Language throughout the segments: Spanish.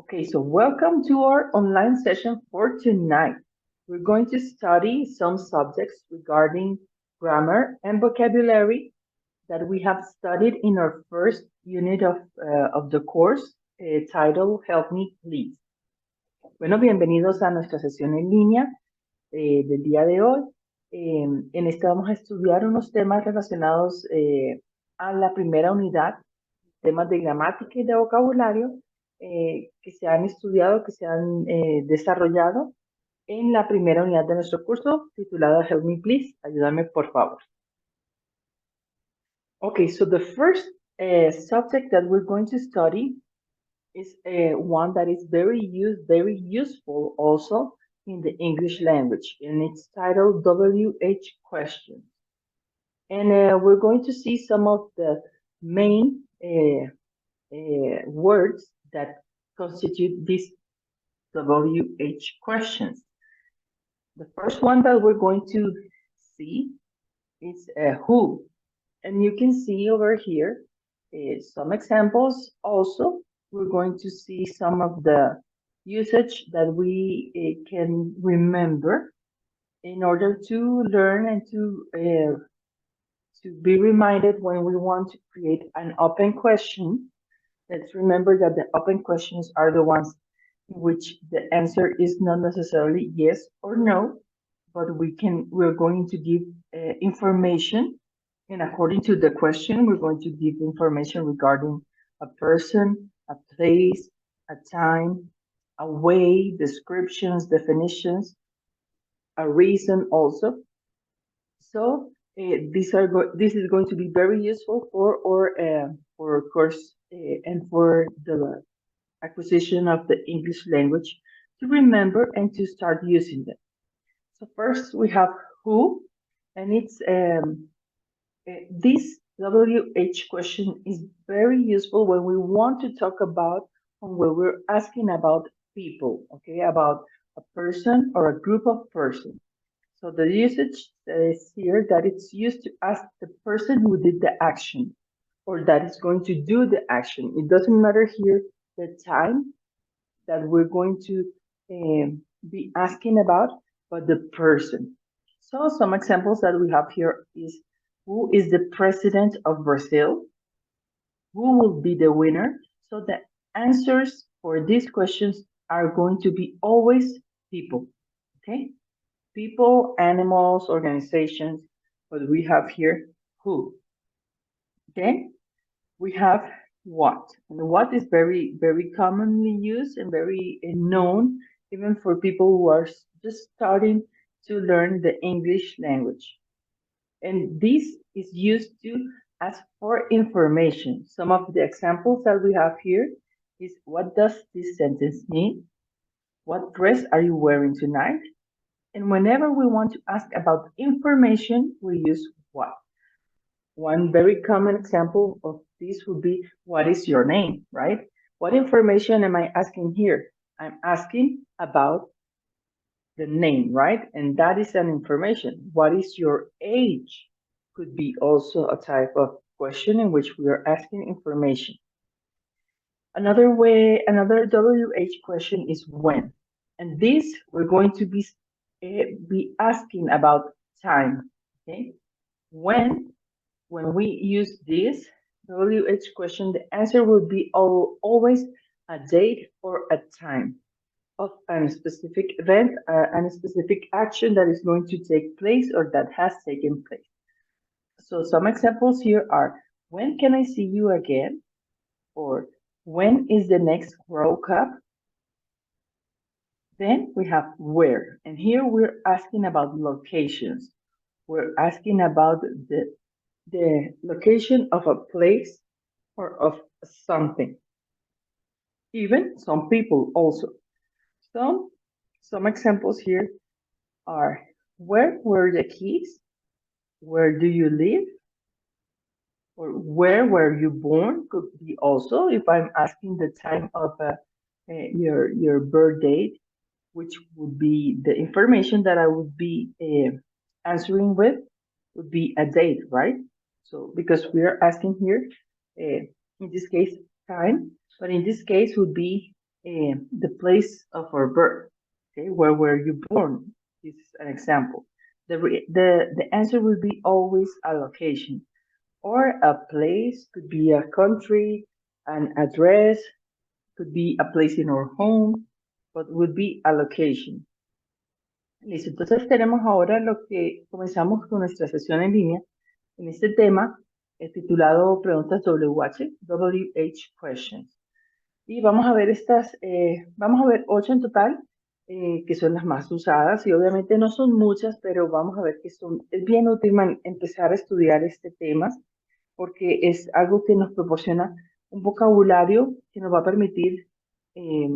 Okay, so welcome to our online session for tonight. We're going to study some subjects regarding grammar and vocabulary that we have studied in our first unit of the course titled Help Me Please. Bueno, bienvenidos a nuestra sesión en línea del día de hoy. En esta vamos a estudiar unos temas relacionados a la primera unidad, temas de gramática y de vocabulario que se han estudiado, que se han desarrollado en la primera unidad de nuestro curso titulada Help Me Please, ayúdame por favor. Okay, so the first subject that we're going to study is one that is very useful also in the English language, and it's titled WH questions. And we're going to see some of the main words that constitute these WH questions. The first one that we're going to see is who. And you can see over here some examples. Also, we're going to see some of the usage that we can remember in order to learn and to be reminded when we want to create an open question. Let's remember that the open questions are the ones in which the answer is not necessarily yes or no, but we're going to give information, and according to the question, we're going to give information regarding a person, a place, a time, a way, descriptions, definitions, a reason also. So this is going to be very useful for our course and for the acquisition of the English language to remember and to start using them. So first we have who, and it's this WH question is very useful when we want to talk about, when we're asking about people, okay, about a person or a group of persons. So the usage is here that it's used to ask the person who did the action or that is going to do the action. It doesn't matter here the time that we're going to be asking about, but the person. So some examples that we have here is who is the president of Brazil? Who will be the winner? So the answers for these questions are going to be always people, okay? People, animals, organizations, but we have here who. Okay, we have what. And what is very commonly used and very known even for people who are just starting to learn the English language. And this is used to ask for information. Some of the examples that we have here is what does this sentence mean? What dress are you wearing tonight? And whenever we want to ask about information, we use what. One very common example of this would be, what is your name, right? What information am I asking here? I'm asking about the name, right? And that is an information. What is your age? Could be also a type of question in which we are asking information. Another WH question is when. And this, we're going to be asking about time, okay? When we use this WH question, the answer will be always a date or a time of a specific event, and a specific action that is going to take place or that has taken place. So some examples here are, when can I see you again? Or when is the next World Cup? Then we have where, and here we're asking about locations. We're asking about the location of a place or of something. Even some people also. Some examples here are, where were the keys? Where do you live? Or where were you born? Could be also if I'm asking the time of your birth date, which would be the information that I would be answering with, would be a date, right? So because we are asking here, in this case, time, but in this case would be the place of our birth. Okay, where were you born? This is an example. The answer will be always a location or a place, could be a country, an address, could be a place in our home, but would be a location. Listo, entonces tenemos ahora lo que comenzamos con nuestra sesión en línea en este tema titulado Preguntas WH, WH Questions. Y vamos a ver vamos a ver 8 en total, que son las más usadas, y obviamente no son muchas, pero vamos a ver que es bien útil empezar a estudiar este tema, porque es algo que nos proporciona un vocabulario que nos va a permitir eh,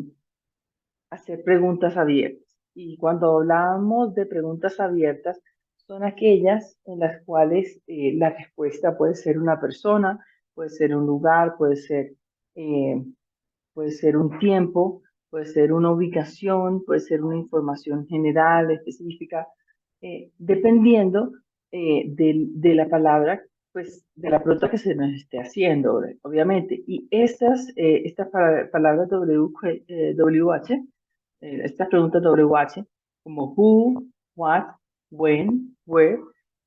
hacer preguntas abiertas. Y cuando hablamos de preguntas abiertas, son aquellas en las cuales la respuesta puede ser una persona, puede ser un lugar, eh, puede ser un tiempo, puede ser una ubicación, puede ser una información general, específica, dependiendo de la palabra, pues de la pregunta que se nos esté haciendo, obviamente. Y estas palabras WH, estas preguntas WH, como who, what, when, where,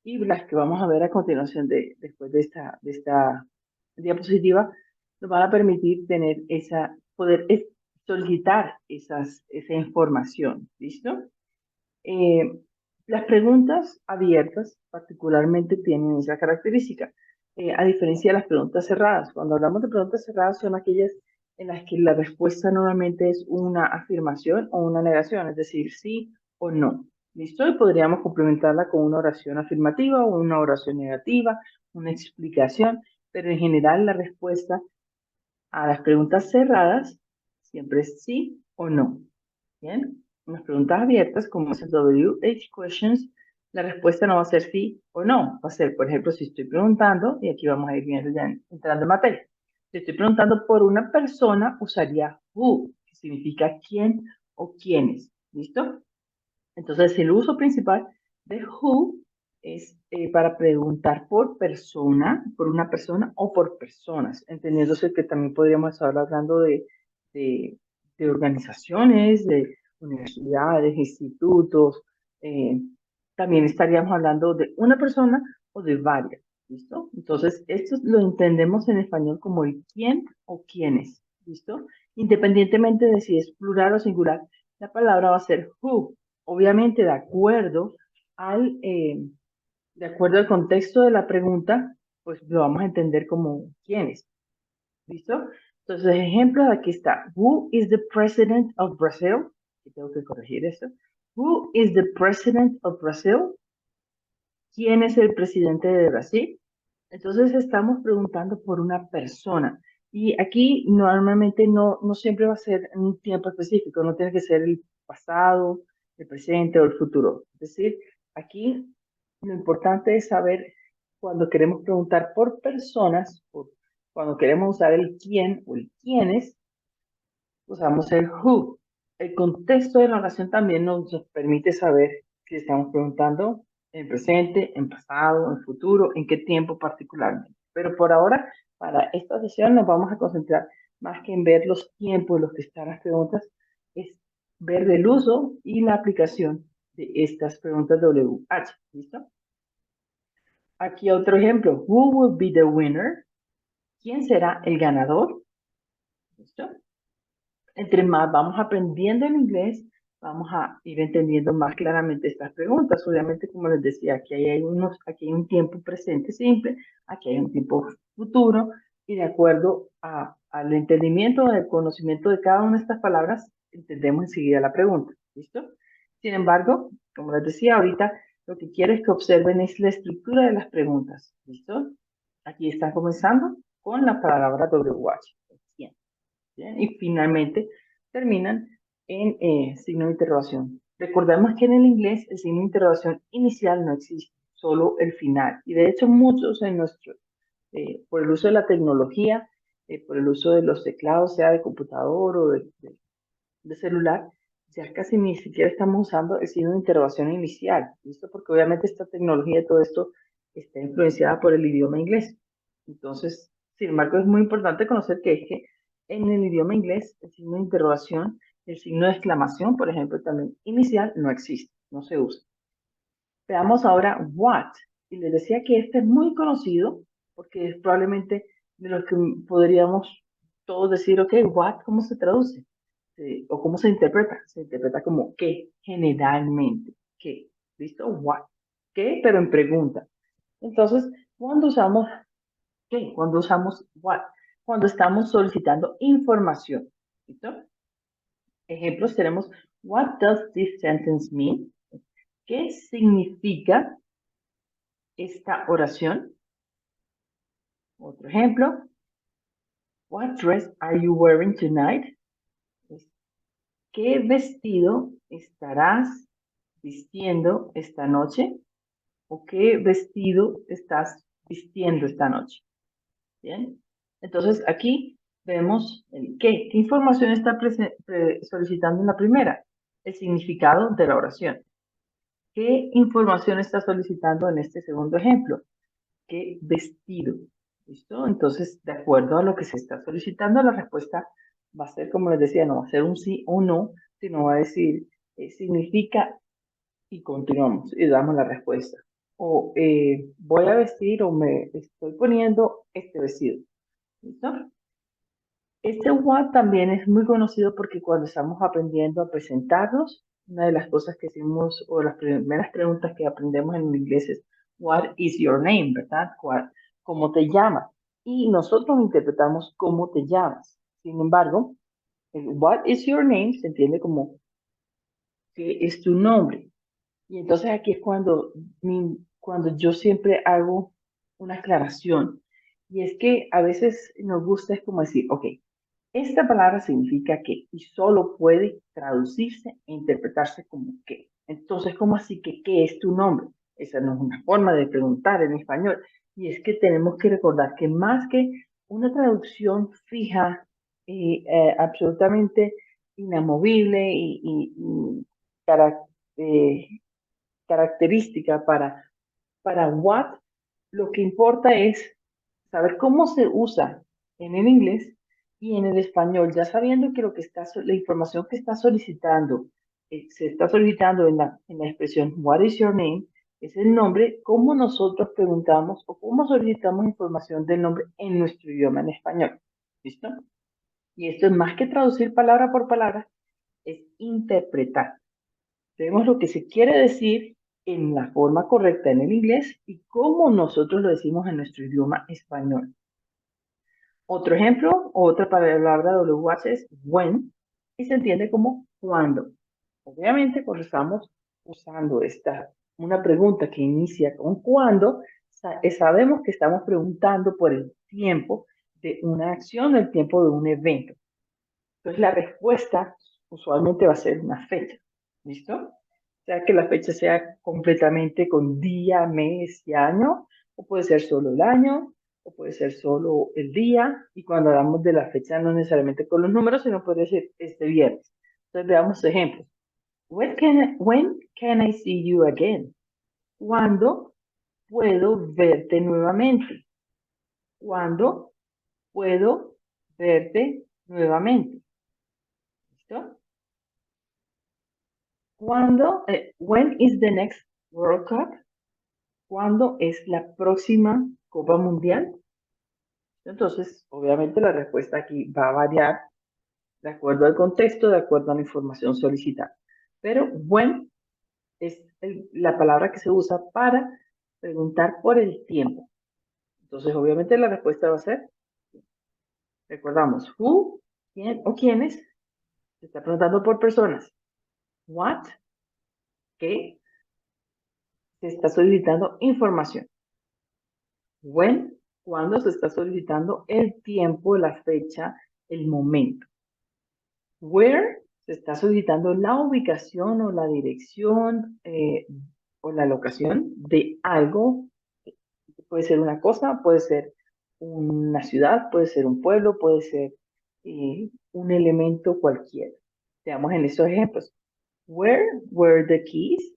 y las que vamos a ver a continuación después de esta diapositiva, nos van a permitir poder solicitar esa información, ¿listo? Eh, las preguntas abiertas particularmente tienen esa característica, a diferencia de las preguntas cerradas. Cuando hablamos de preguntas cerradas son aquellas en las que la respuesta normalmente es una afirmación o una negación, es decir, sí o no. ¿Listo? Y podríamos complementarla con una oración afirmativa o una oración negativa, una explicación, pero en general la respuesta a las preguntas cerradas siempre es sí o no. Bien, unas preguntas abiertas como esas WH questions, la respuesta no va a ser sí o no. Va a ser, por ejemplo, si estoy preguntando, y aquí vamos a ir viendo ya entrando en materia. Si estoy preguntando por una persona, usaría who, que significa quién o quiénes. ¿Listo? Entonces, el uso principal de who es para preguntar por una persona o por personas, entendiéndose que también podríamos estar hablando de, de organizaciones, de universidades, institutos. eh, También estaríamos hablando de una persona o de varias, ¿listo? Entonces, esto lo entendemos en español como el quién o quiénes, ¿listo? Independientemente de si es plural o singular, la palabra va a ser who. Obviamente, de acuerdo al contexto de la pregunta, pues lo vamos a entender como quiénes. ¿Listo? Entonces, ejemplo, aquí está. Who is the president of Brazil? Y tengo que corregir eso. Who is the president of Brazil? ¿Quién es el presidente de Brasil? Entonces, estamos preguntando por una persona. Y aquí normalmente no siempre va a ser en un tiempo específico, no tiene que ser el pasado, el presente o el futuro. Es decir, aquí lo importante es saber cuando queremos preguntar por personas, cuando queremos usar el quién o el quiénes, usamos el who. El contexto de la oración también nos permite saber si estamos preguntando en presente, en pasado, en futuro, en qué tiempo particularmente. Pero por ahora, para esta sesión nos vamos a concentrar más que en ver los tiempos en los que están las preguntas, es ver el uso y la aplicación de estas preguntas WH. ¿Listo? Aquí otro ejemplo. Who will be the winner? ¿Quién será el ganador? ¿Listo? Entre más vamos aprendiendo el inglés, vamos a ir entendiendo más claramente estas preguntas. Obviamente, como les decía, aquí hay un tiempo presente simple, aquí hay un tiempo futuro, y de acuerdo al entendimiento, al conocimiento de cada una de estas palabras, entendemos enseguida la pregunta. ¿Listo? Sin embargo, como les decía ahorita, lo que quiero es que observen es la estructura de las preguntas. ¿Listo? Aquí están comenzando con la palabra WH. Bien. Bien, y finalmente terminan en signo de interrogación. Recordemos que en el inglés el signo de interrogación inicial no existe, solo el final. Y de hecho muchos por el uso de la tecnología, por el uso de los teclados, sea de computador o de celular, ya casi ni siquiera estamos usando el signo de interrogación inicial, ¿listo? Porque obviamente esta tecnología y todo esto está influenciada por el idioma inglés. Entonces, sin embargo, es muy importante conocer que es que En el idioma inglés, el signo de interrogación, el signo de exclamación, por ejemplo, también inicial, no existe, no se usa. Veamos ahora what. Y les decía que este es muy conocido porque es probablemente de los que podríamos todos decir, ok, what, ¿cómo se traduce? O cómo se interpreta. Se interpreta como qué, generalmente. ¿Qué? ¿Listo? What. ¿Qué? Pero en pregunta. Entonces, ¿cuándo usamos qué? Cuando usamos what. Cuando estamos solicitando información. ¿Listo? Ejemplos tenemos, what does this sentence mean? ¿Qué significa esta oración? Otro ejemplo, what dress are you wearing tonight? ¿Qué vestido estarás vistiendo esta noche? ¿O qué vestido estás vistiendo esta noche? Bien, entonces aquí vemos el qué. ¿Qué información está solicitando en la primera? El significado de la oración. ¿Qué información está solicitando en este segundo ejemplo? ¿Qué vestido? ¿Listo? Entonces, de acuerdo a lo que se está solicitando, la respuesta va a ser, como les decía, no va a ser un sí o no, sino va a decir, significa, y continuamos y damos la respuesta. O voy a vestir o me estoy poniendo este vestido. ¿Listo? Este what también es muy conocido porque cuando estamos aprendiendo a presentarnos, una de las cosas que hicimos o las primeras preguntas que aprendemos en inglés es what is your name, ¿verdad? ¿Cómo te llamas? Y nosotros interpretamos cómo te llamas. Sin embargo, el what is your name se entiende como qué es tu nombre. Y entonces aquí es cuando yo siempre hago una aclaración. Y es que a veces nos gusta es como decir, ok, esta palabra significa que y solo puede traducirse e interpretarse como que. Entonces, ¿cómo así que qué es tu nombre? Esa no es una forma de preguntar en español. Y es que tenemos que recordar que más que una traducción fija y absolutamente inamovible y eh, característica para what, lo que importa es saber cómo se usa en el inglés y en el español, ya sabiendo que lo que está, la información que está solicitando, se está solicitando en la expresión what is your name, es el nombre, cómo nosotros preguntamos o cómo solicitamos información del nombre en nuestro idioma en español. ¿Listo? Y esto es más que traducir palabra por palabra, es interpretar. Vemos lo que se quiere decir en la forma correcta en el inglés y cómo nosotros lo decimos en nuestro idioma español. Otro ejemplo, otra palabra WH es when y se entiende como cuando. Obviamente, cuando estamos usando una pregunta que inicia con cuando, sabemos que estamos preguntando por el tiempo de una acción, el tiempo de un evento. Entonces, la respuesta usualmente va a ser una fecha. ¿Listo? O sea, que la fecha sea completamente con día, mes y año, o puede ser solo el año, o puede ser solo el día, y cuando hablamos de la fecha no necesariamente con los números, sino puede ser este viernes. Entonces, veamos ejemplos. When can I see you again? ¿Cuándo puedo verte nuevamente? ¿Cuándo puedo verte nuevamente? ¿Listo? When is the next World Cup? ¿Cuándo es la próxima Copa Mundial? Entonces, obviamente la respuesta aquí va a variar de acuerdo al contexto, de acuerdo a la información solicitada. Pero when es la palabra que se usa para preguntar por el tiempo. Entonces, obviamente la respuesta va a ser, recordamos, who, quién o quiénes, se está preguntando por personas. What, qué, se está solicitando información. When, cuando se está solicitando el tiempo, la fecha, el momento. Where, se está solicitando la ubicación o la dirección o la locación de algo. Puede ser una cosa, puede ser una ciudad, puede ser un pueblo, puede ser un elemento cualquiera. Veamos en estos ejemplos. Where were the keys?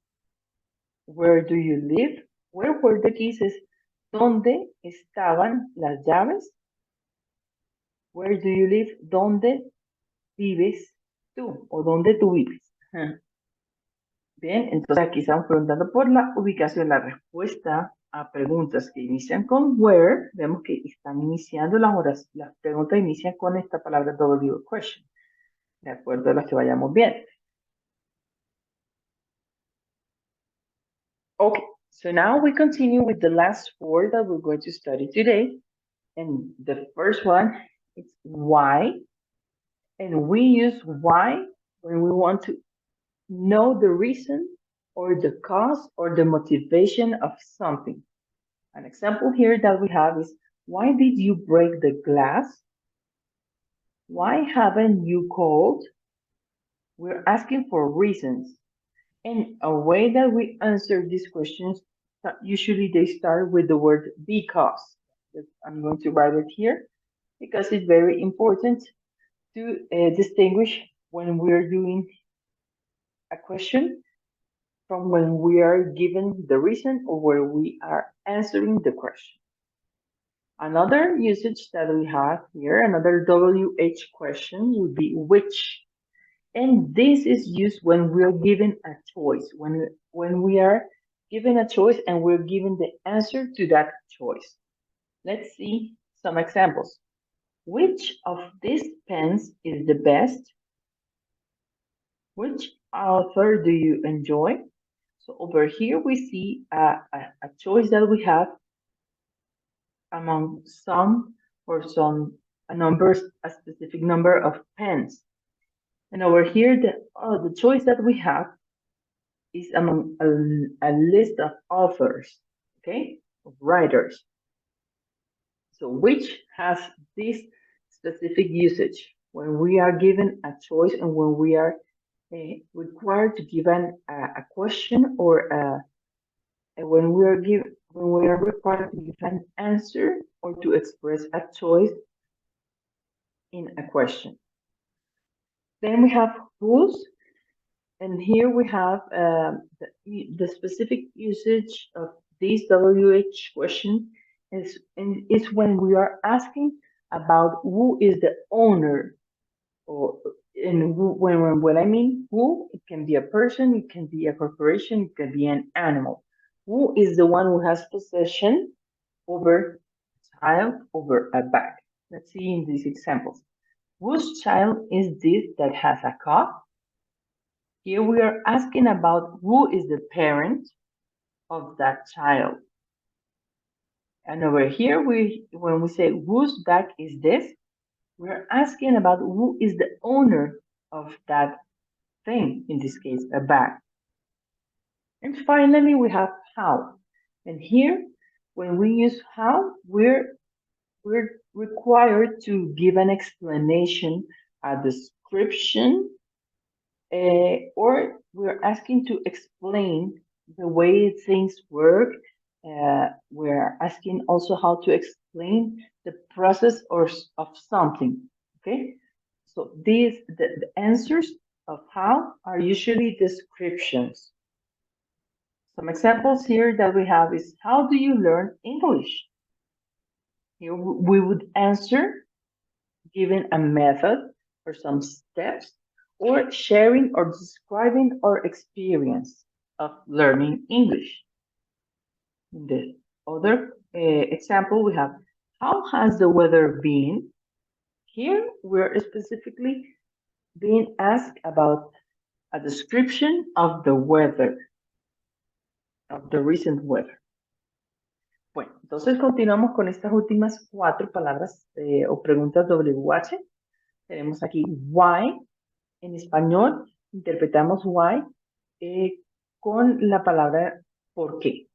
Where do you live? Where were the keys es ¿dónde estaban las llaves? Where do you live? ¿Dónde vives tú? ¿O dónde tú vives? Ajá. Bien, entonces aquí estamos preguntando por la ubicación. La respuesta a preguntas que inician con where, vemos que están iniciando las preguntas inician con esta palabra W, question, de acuerdo a las que vayamos bien. Okay, so now we continue with the last four that we're going to study today. And the first one is why. And we use why when we want to know the reason or the cause or the motivation of something. An example here that we have is, why did you break the glass? Why haven't you called? We're asking for reasons. And a way that we answer these questions, usually they start with the word because. I'm going to write it here because it's very important to distinguish when we're doing a question from when we are given the reason or where we are answering the question. Another usage that we have here, another WH question would be which. And this is used when we're given a choice, when we are given a choice and we're given the answer to that choice. Let's see some examples. Which of these pens is the best? Which author do you enjoy? So over here we see a choice that we have among some or some a specific number of pens. And over here, the choice that we have is among a list of authors, okay, of writers. So which has this specific usage when we are given a choice and when we are required to give a question or when we are required to give an answer or to express a choice in a question. Then we have whose, and here we have the specific usage of this WH question is when we are asking about who is the owner, or and when I mean who, it can be a person, it can be a corporation, it can be an animal. Who is the one who has possession over a child, over a bag? Let's see in these examples. Whose child is this that has a cough? Here we are asking about who is the parent of that child. And over here, when we say whose bag is this, we're asking about who is the owner of that thing, in this case, a bag. And finally, we have how. And here, when we use how, we're required to give an explanation, a description, or we're asking to explain the way things work. We're asking also how to explain the process of something. Okay, so the answers of how are usually descriptions. Some examples here that we have is, how do you learn English? Here we would answer giving a method or some steps, or sharing or describing our experience of learning English. In the other example, we have, how has the weather been? Here, we're specifically being asked about a description of the weather, of the recent weather. Bueno, entonces continuamos con estas últimas cuatro palabras o preguntas WH. Tenemos aquí why. En español interpretamos why con la palabra por qué.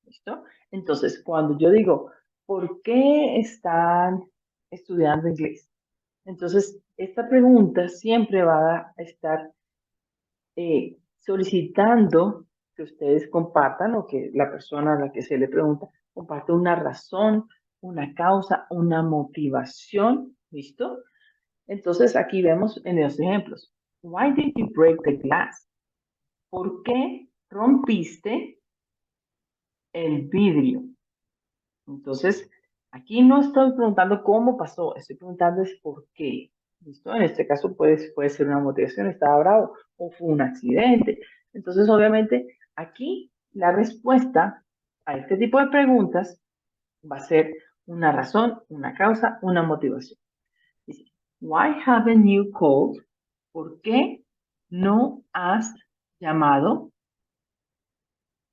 ¿Listo? Entonces, cuando yo digo, ¿por qué están estudiando inglés? Entonces, esta pregunta siempre va a estar solicitando que ustedes compartan o que la persona a la que se le pregunta comparte una razón, una causa, una motivación. ¿Listo? Entonces, aquí vemos en los ejemplos. Why did you break the glass? ¿Por qué rompiste el vidrio? Entonces, Aquí no estoy preguntando cómo pasó, estoy preguntando es por qué. ¿Listo? En este caso puede ser una motivación, estaba bravo o fue un accidente. Entonces, obviamente, aquí la respuesta a este tipo de preguntas va a ser una razón, una causa, una motivación. Dice, why haven't you called? ¿Por qué no has llamado?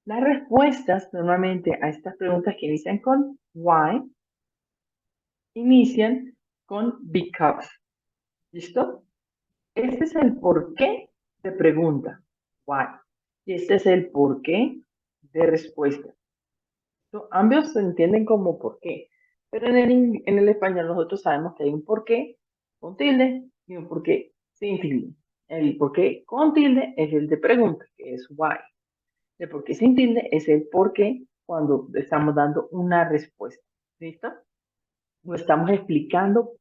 Las respuestas normalmente a estas preguntas que inician con why, inician con because. ¿Listo? Este es el por qué de pregunta, why. Y este es el por qué de respuesta. ¿Listo? Ambos se entienden como por qué. Pero en el español nosotros sabemos que hay un por qué con tilde y un por qué sin tilde. El por qué con tilde es el de pregunta, que es why. El por qué sin tilde es el por qué cuando estamos dando una respuesta. ¿Listo? O estamos explicando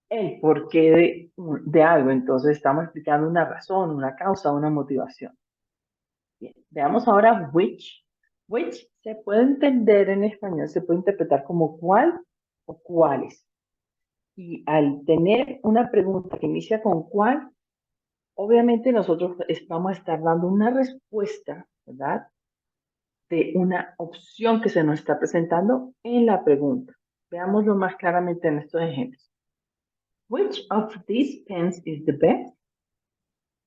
el porqué de algo. Entonces estamos explicando una razón, una causa, una motivación. Bien, veamos ahora which. Which se puede entender en español, se puede interpretar como cuál o cuáles. Y al tener una pregunta que inicia con cuál, obviamente nosotros vamos a estar dando una respuesta, ¿verdad? De una opción que se nos está presentando en la pregunta. Veámoslo más claramente en estos ejemplos. Which of these pens is the best?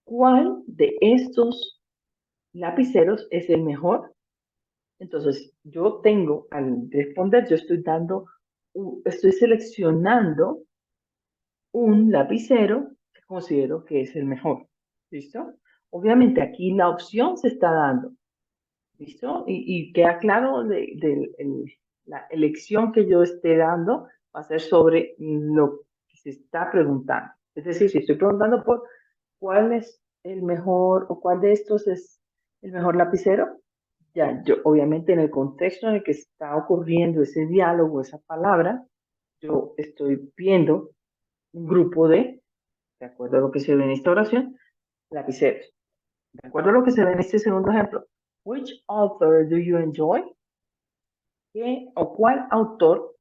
¿Cuál de estos lapiceros es el mejor? Entonces, yo tengo, al responder, yo estoy dando, estoy seleccionando un lapicero que considero que es el mejor. ¿Listo? Obviamente aquí la opción se está dando. ¿Listo? Y queda claro la elección que yo esté dando va a ser sobre lo que se está preguntando. Es decir, si estoy preguntando por cuál es el mejor o cuál de estos es el mejor lapicero, ya yo obviamente en el contexto en el que está ocurriendo ese diálogo, esa palabra, yo estoy viendo un grupo de acuerdo a lo que se ve en esta oración, lapiceros. De acuerdo a lo que se ve en este segundo ejemplo, which author do you enjoy? ¿Qué o cuál autor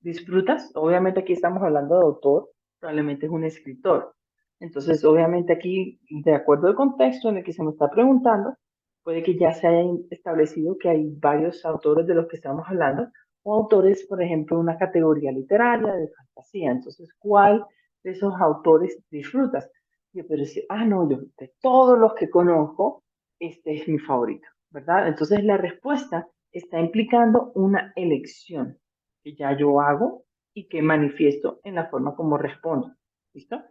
disfrutas? Obviamente aquí estamos hablando de autor, probablemente es un escritor. Entonces, obviamente aquí, de acuerdo al contexto en el que se me está preguntando, puede que ya se haya establecido que hay varios autores de los que estamos hablando, o autores, por ejemplo, de una categoría literaria, de fantasía. Entonces, ¿cuál de esos autores disfrutas? Yo puedo decir, no, yo de todos los que conozco, este es mi favorito, ¿verdad? Entonces, la respuesta está implicando una elección que ya yo hago y que manifiesto en la forma como respondo. ¿Listo?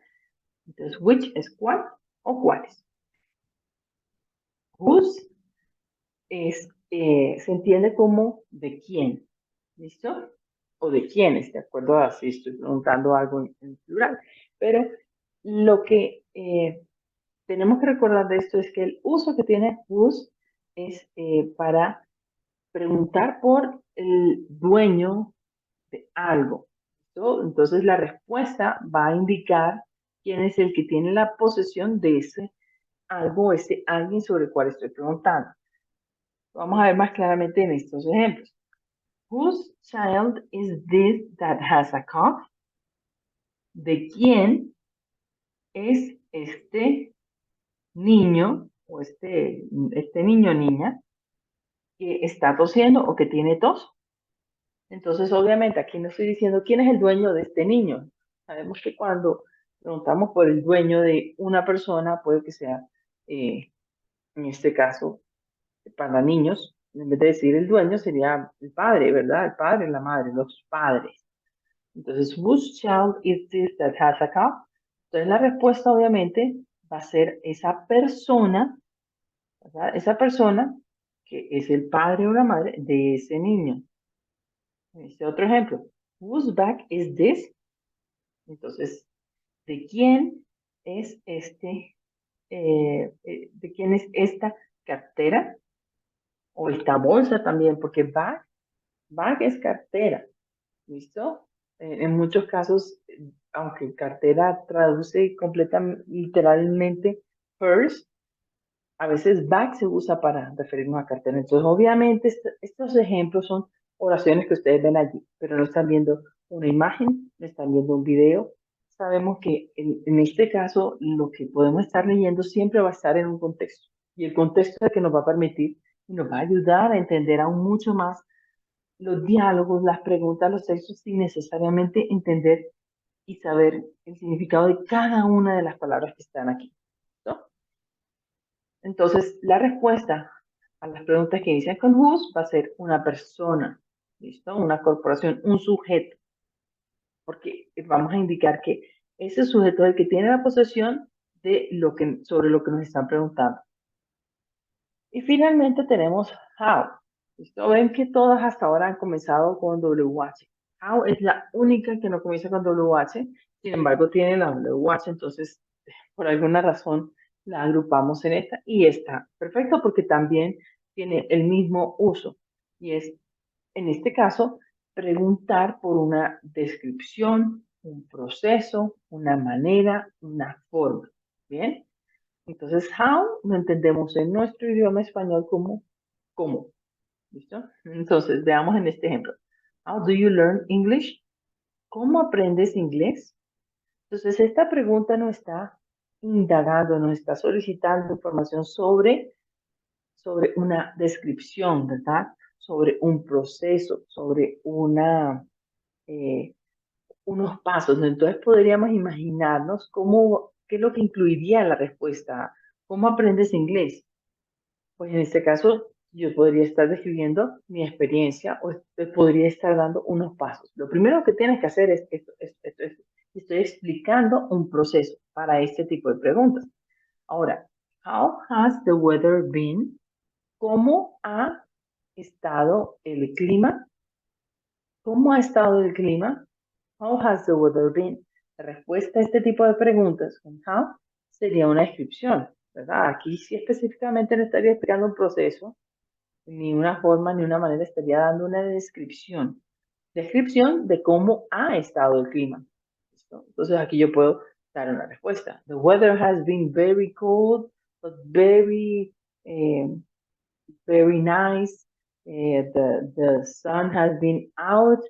Entonces, which es cuál o cuáles. Whose se entiende como de quién. ¿Listo? O de quiénes, de acuerdo a si estoy preguntando algo en plural. Pero lo que tenemos que recordar de esto es que el uso que tiene whose es para preguntar por el dueño de algo. ¿Listo? Entonces la respuesta va a indicar quién es el que tiene la posesión de ese algo, ese alguien sobre el cual estoy preguntando. Vamos a ver más claramente en estos ejemplos. Whose child is this that has a cough? ¿De quién es este niño o este niño o niña que está tosiendo o que tiene tos? Entonces, obviamente, aquí no estoy diciendo quién es el dueño de este niño. Sabemos que cuando preguntamos por el dueño de una persona, puede que sea, en este caso, para niños, en vez de decir el dueño, sería el padre, ¿verdad? El padre, la madre, los padres. Entonces, whose child is this that has a cough? Entonces, la respuesta, obviamente, va a ser esa persona, ¿verdad? Esa persona que es el padre o la madre de ese niño. Este otro ejemplo. Whose bag is this? Entonces, ¿de quién es de quién es esta cartera? O esta bolsa también, porque bag es cartera, ¿listo? En muchos casos, aunque cartera traduce completamente, literalmente, purse, a veces bag se usa para referirnos a cartera. Entonces, obviamente, estos ejemplos son oraciones que ustedes ven allí, pero no están viendo una imagen, no están viendo un video. Sabemos que en este caso lo que podemos estar leyendo siempre va a estar en un contexto y el contexto es el que nos va a permitir y nos va a ayudar a entender aún mucho más los diálogos, las preguntas, los textos sin necesariamente entender y saber el significado de cada una de las palabras que están aquí, ¿no? Entonces, la respuesta a las preguntas que inician con whose va a ser una persona, ¿listo? Una corporación, un sujeto, porque vamos a indicar que ese sujeto es el que tiene la posesión de sobre lo que nos están preguntando. Y finalmente tenemos how. ¿Listo? Ven que todas hasta ahora han comenzado con WH. How es la única que no comienza con WH, sin embargo tiene la WH, entonces por alguna razón la agrupamos en esta y está perfecto porque también tiene el mismo uso y es, en este caso, preguntar por una descripción, un proceso, una manera, una forma. ¿Bien? Entonces, how lo entendemos en nuestro idioma español como cómo. ¿Listo? Entonces, veamos en este ejemplo. How do you learn English? ¿Cómo aprendes inglés? Entonces, esta pregunta nos está indagando, nos está solicitando información sobre una descripción, ¿verdad? Sobre un proceso, sobre eh, unos pasos. Entonces, podríamos imaginarnos qué es lo que incluiría la respuesta. ¿Cómo aprendes inglés? Pues en este caso, yo podría estar describiendo mi experiencia o te podría estar dando unos pasos. Lo primero que tienes que hacer es esto. Estoy explicando un proceso para este tipo de preguntas. Ahora, how has the weather been? ¿Cómo ha estado el clima? ¿Cómo ha estado el clima? How has the weather been? La respuesta a este tipo de preguntas con how sería una descripción, ¿verdad? Aquí sí específicamente no estaría explicando un proceso, ni una forma, ni una manera, estaría dando una descripción. Descripción de cómo ha estado el clima. ¿Listo? Entonces aquí yo puedo dar una respuesta. The weather has been very cold, but eh, very nice. The sun has been out,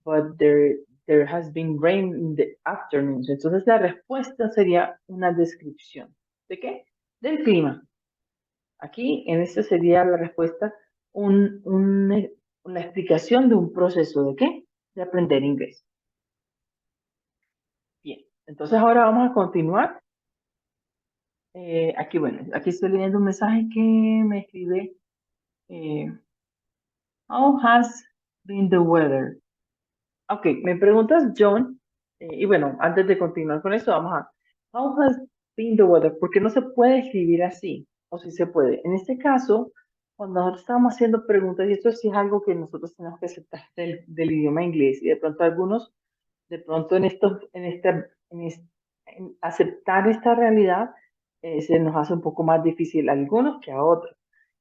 but there has been rain in the afternoons. Entonces la respuesta sería una descripción. ¿De qué? Del clima. Aquí, en esta sería la respuesta, una explicación de un proceso de qué? De aprender inglés. Bien, entonces ahora vamos a continuar. Aquí, bueno, aquí estoy leyendo un mensaje que me escribe. eh, How has been the weather? Ok, me preguntas, John, y bueno, antes de continuar con esto, vamos a. How has been the weather? Porque no se puede escribir así, o si se puede. En este caso, cuando nosotros estamos haciendo preguntas, y esto sí es algo que nosotros tenemos que aceptar del idioma inglés, y de pronto algunos, de pronto en aceptar esta realidad, se nos hace un poco más difícil a algunos que a otros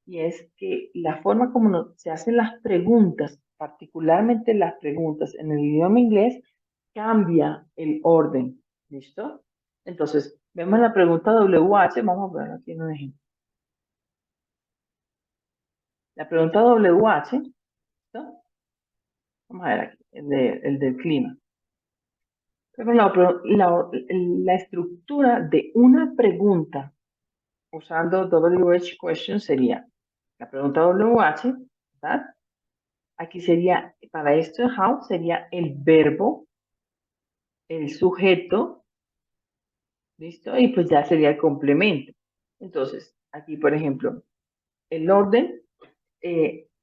y es que la forma como se hacen las preguntas, particularmente las preguntas en el idioma inglés, cambia el orden. ¿Listo? Entonces, vemos la pregunta WH, vamos a ver aquí en un ejemplo. La pregunta WH, ¿listo? Vamos a ver aquí, el del clima. Pero la estructura de una pregunta usando WH question sería la pregunta WH, ¿verdad? Aquí sería, para esto, how sería el verbo, el sujeto, ¿listo? Y pues ya sería el complemento. Entonces, aquí, por ejemplo, el orden,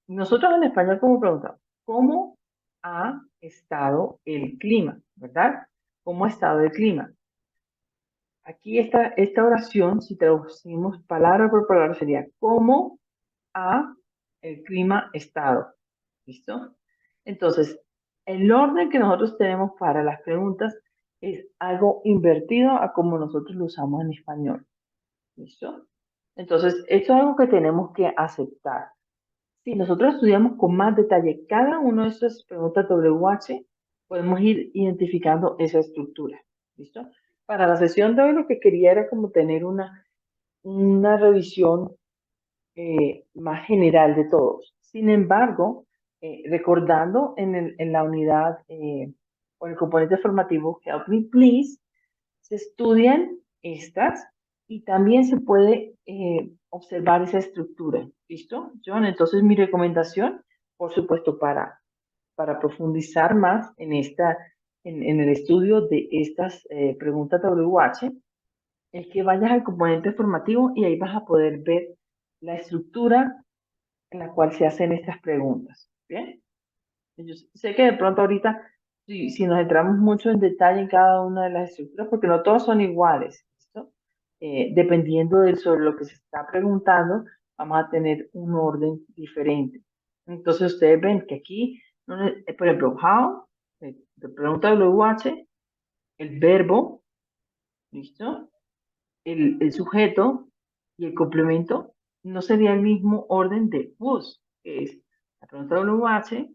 nosotros en español, ¿cómo preguntamos? ¿Cómo ha estado el clima? ¿Verdad? ¿Cómo ha estado el clima? Aquí esta oración, si traducimos palabra por palabra, sería ¿cómo ha el clima estado? ¿Listo? Entonces, el orden que nosotros tenemos para las preguntas es algo invertido a como nosotros lo usamos en español. ¿Listo? Entonces, esto es algo que tenemos que aceptar. Si nosotros estudiamos con más detalle cada una de estas preguntas WH, podemos ir identificando esa estructura. ¿Listo? Para la sesión de hoy lo que quería era como tener una revisión más general de todos. Sin embargo, recordando en la unidad o el componente formativo Help Me Please, se estudian estas y también se puede observar esa estructura. ¿Listo, John? Entonces mi recomendación, por supuesto, para profundizar más en el estudio de estas preguntas WH, es que vayas al componente formativo y ahí vas a poder ver la estructura en la cual se hacen estas preguntas. ¿Bien? Yo sé que de pronto ahorita, si nos entramos mucho en detalle en cada una de las estructuras, porque no todas son iguales, ¿listo? Dependiendo sobre lo que se está preguntando, vamos a tener un orden diferente. Entonces ustedes ven que aquí, por ejemplo, how, te pregunta WH, el verbo, ¿listo? El sujeto y el complemento no sería el mismo orden de was, que es la pregunta WH,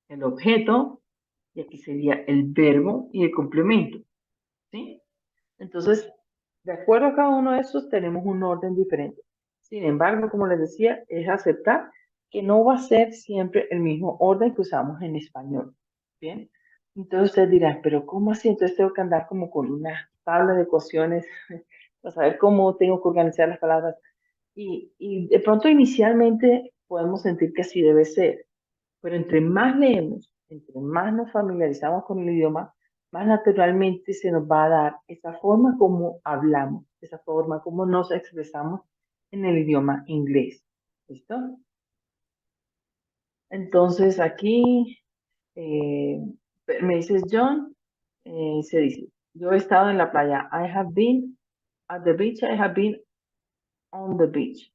el objeto, y aquí sería el verbo y el complemento, ¿sí? Entonces, de acuerdo a cada uno de estos, tenemos un orden diferente. Sin embargo, como les decía, es aceptar que no va a ser siempre el mismo orden que usamos en español, ¿bien? Entonces ustedes dirán, pero ¿cómo así? Entonces tengo que andar como con una tabla de ecuaciones para saber cómo tengo que organizar las palabras. Y de pronto inicialmente podemos sentir que así debe ser, pero entre más leemos, entre más nos familiarizamos con el idioma, más naturalmente se nos va a dar esa forma como hablamos, esa forma como nos expresamos en el idioma inglés. ¿Listo? Entonces aquí me dices John, se dice, yo he estado en la playa. I have been at the beach, I have been on the beach.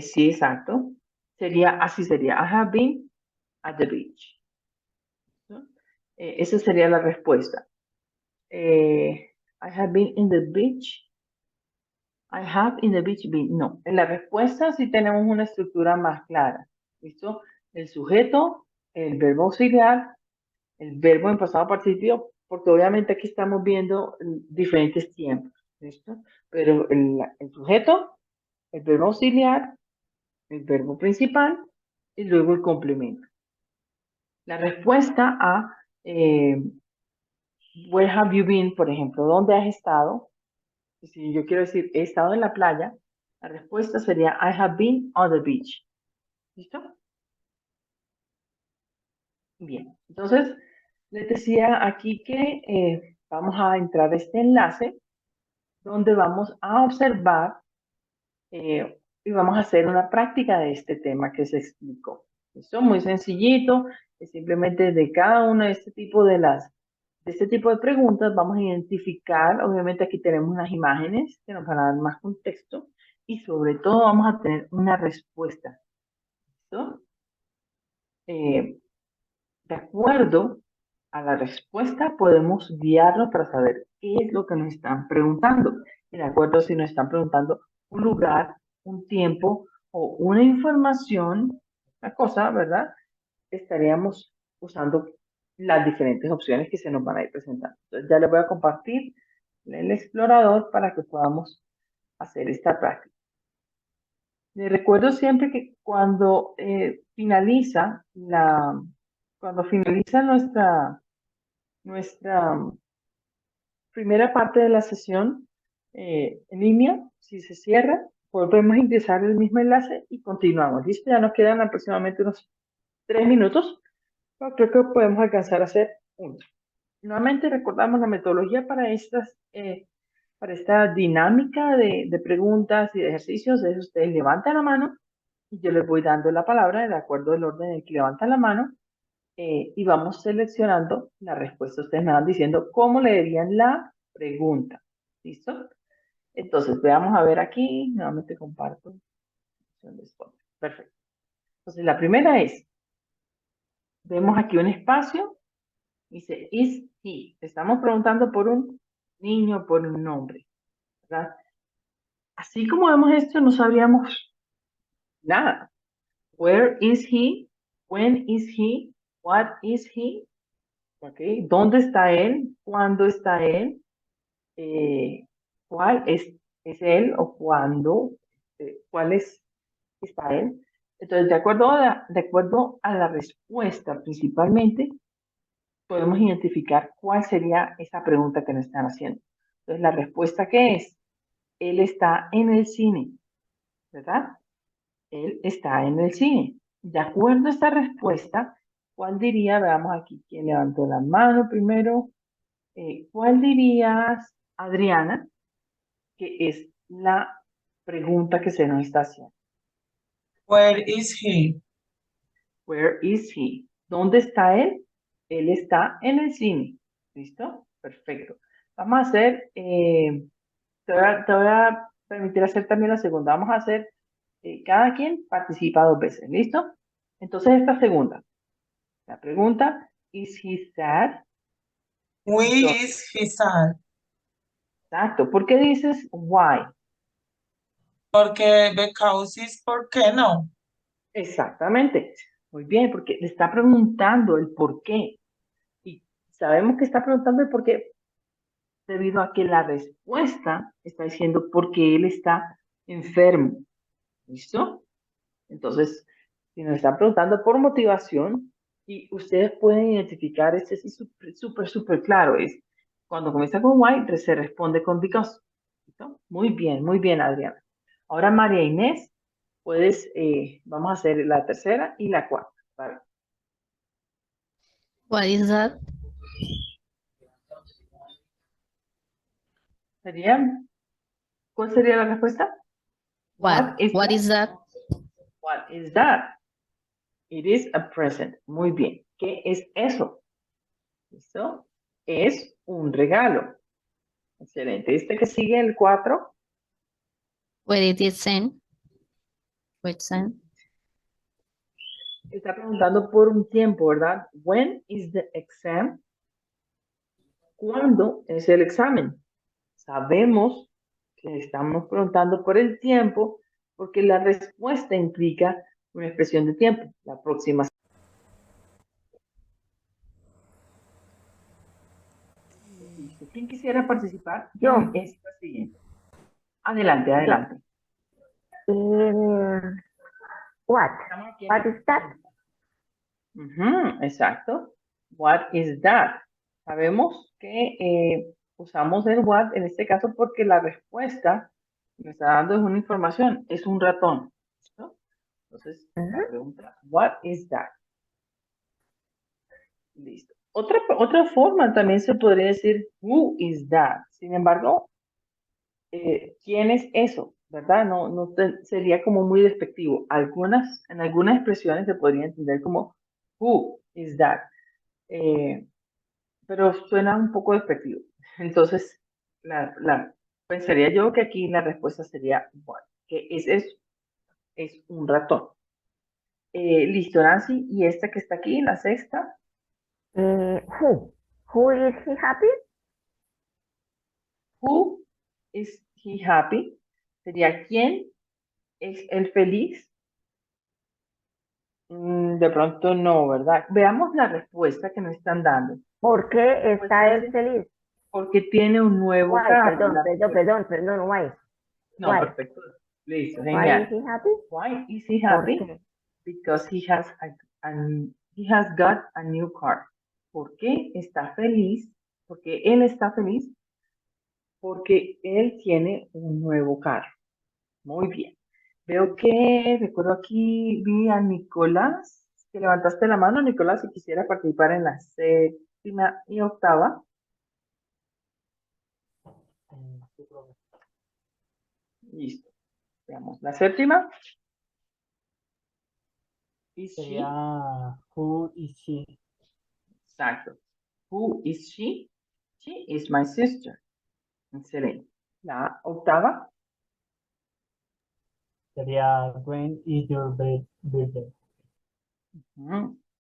Sí, exacto. Así sería, I have been at the beach. ¿No? Esa sería la respuesta. I have been in the beach. I have in the beach been. No, en la respuesta sí tenemos una estructura más clara. ¿Listo? El sujeto, el verbo auxiliar, el verbo en pasado participio, porque obviamente aquí estamos viendo diferentes tiempos. ¿Listo? Pero el sujeto, el verbo auxiliar, el verbo principal y luego el complemento. La respuesta a where have you been, por ejemplo, ¿dónde has estado? Si yo quiero decir he estado en la playa, la respuesta sería I have been on the beach. ¿Listo? Bien. Entonces, les decía aquí que vamos a entrar a este enlace donde vamos a observar y vamos a hacer una práctica de este tema que se explicó. ¿Listo? Muy sencillito, es simplemente de cada una de este tipo de preguntas vamos a identificar, obviamente aquí tenemos unas imágenes que nos van a dar más contexto y sobre todo vamos a tener una respuesta. ¿Listo? De acuerdo a la respuesta podemos guiarnos para saber qué es lo que nos están preguntando. Y de acuerdo si nos están preguntando un lugar, un tiempo o una información, una cosa, ¿verdad? Estaríamos usando las diferentes opciones que se nos van a ir presentando. Entonces ya les voy a compartir el explorador para que podamos hacer esta práctica. Les recuerdo siempre que cuando finaliza nuestra primera parte de la sesión en línea, si se cierra, volvemos a ingresar el mismo enlace y continuamos. ¿Listo? Ya nos quedan aproximadamente unos 3 minutos, pero creo que podemos alcanzar a hacer uno. Nuevamente recordamos la metodología para esta dinámica de preguntas y de ejercicios. Es ustedes levantan la mano y yo les voy dando la palabra de acuerdo al orden en el que levantan la mano y vamos seleccionando la respuesta. Ustedes me van diciendo cómo leerían la pregunta. ¿Listo? Entonces, veamos a ver aquí. Nuevamente comparto. Perfecto. Entonces, la primera es, vemos aquí un espacio. Dice, is he. Estamos preguntando por un niño, por un nombre. ¿Verdad? Así como vemos esto, no sabríamos nada. Where is he? When is he? What is he? ¿Okay? ¿Dónde está él? ¿Cuándo está él? ¿Cuál es él o cuándo? ¿Cuál está él? Entonces, de acuerdo a la respuesta principalmente, podemos identificar cuál sería esa pregunta que nos están haciendo. Entonces, la respuesta que es, él está en el cine, ¿verdad? Él está en el cine. De acuerdo a esta respuesta, ¿cuál diría? Veamos aquí quién levantó la mano primero. ¿Cuál dirías, Adriana, que es la pregunta que se nos está haciendo? Where is he? Where is he? ¿Dónde está él? Él está en el cine. ¿Listo? Perfecto. Vamos a hacer, te voy a permitir hacer también la segunda. Vamos a hacer, cada quien participa 2 veces. ¿Listo? Entonces, esta segunda. La pregunta, ¿is he sad? Why Entonces, is he sad? exacto. ¿Por qué dices why? Porque because is ¿por qué no? Exactamente. Muy bien, porque le está preguntando el por qué. Y sabemos que está preguntando el por qué debido a que la respuesta está diciendo porque él está enfermo. ¿Listo? Entonces, si nos están preguntando por motivación, y ustedes pueden identificar, este sí súper, súper, súper claro, es cuando comienza con why, se responde con because. ¿Listo? Muy bien, Adriana. Ahora, María Inés, puedes, vamos a hacer la tercera y la cuarta. ¿Vale? What is that? ¿Sería, ¿Cuál sería la respuesta? What? What is that? What is that? It is a present. Muy bien. ¿Qué es eso? ¿Listo? Es un regalo. Excelente. Este que sigue el 4. Where it is sent? Which sent? Está preguntando por un tiempo, ¿verdad? When is the exam? ¿Cuándo es el examen? Sabemos que estamos preguntando por el tiempo porque la respuesta implica una expresión de tiempo. La próxima. Listo. ¿Quién quisiera participar Yo. en esta siguiente? Adelante, Yo. adelante. What? Estamos aquí What is that? Ujú, exacto. What is that? Sabemos que usamos el what en este caso porque la respuesta que me está dando es una información, es un ratón. ¿Listo? Entonces, la pregunta, what is that? Listo. Otra forma también se podría decir, who is that? Sin embargo, ¿quién es eso? ¿Verdad? Sería como muy despectivo. En algunas expresiones se podría entender como, who is that? Eh, pero suena un poco despectivo. Entonces, pensaría yo que aquí la respuesta sería, bueno, que es eso, es un ratón. Listo, Nancy, y esta que está aquí, la sexta, Who? Who is he happy? who is he happy? Sería, ¿quién es el feliz? De pronto no, ¿verdad? Veamos la respuesta que nos están dando. ¿Por qué La respuesta está él dice, feliz? porque tiene un nuevo Why? carro. Perdón, why? No, Why? perfecto. Listo, Why is genial. he happy? Why is he ¿Por happy? qué? Because he has got a new car. ¿Por qué está feliz? Porque él está feliz porque él tiene un nuevo carro. Muy bien. Veo que, recuerdo aquí, vi a Nicolás, que levantaste la mano, Nicolás, si quisiera participar en la séptima y octava. Listo. Veamos. La séptima. Is she? Sería who is she? Exacto. Who is she? She is my sister. Excelente. La octava. Sería when is your birthday?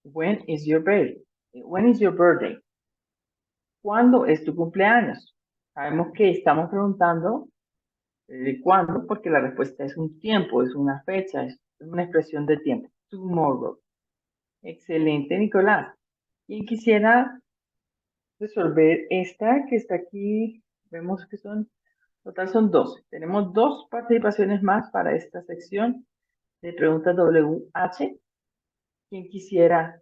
When is your birthday? When is your birthday? ¿Cuándo es tu cumpleaños? Sabemos que estamos preguntando de cuándo, porque la respuesta es un tiempo, es una fecha, es una expresión de tiempo. Tomorrow. Excelente, Nicolás. ¿Quién quisiera resolver esta que está aquí? Vemos que total son 12. Tenemos 2 participaciones más para esta sección. de preguntas WH. ¿Quién quisiera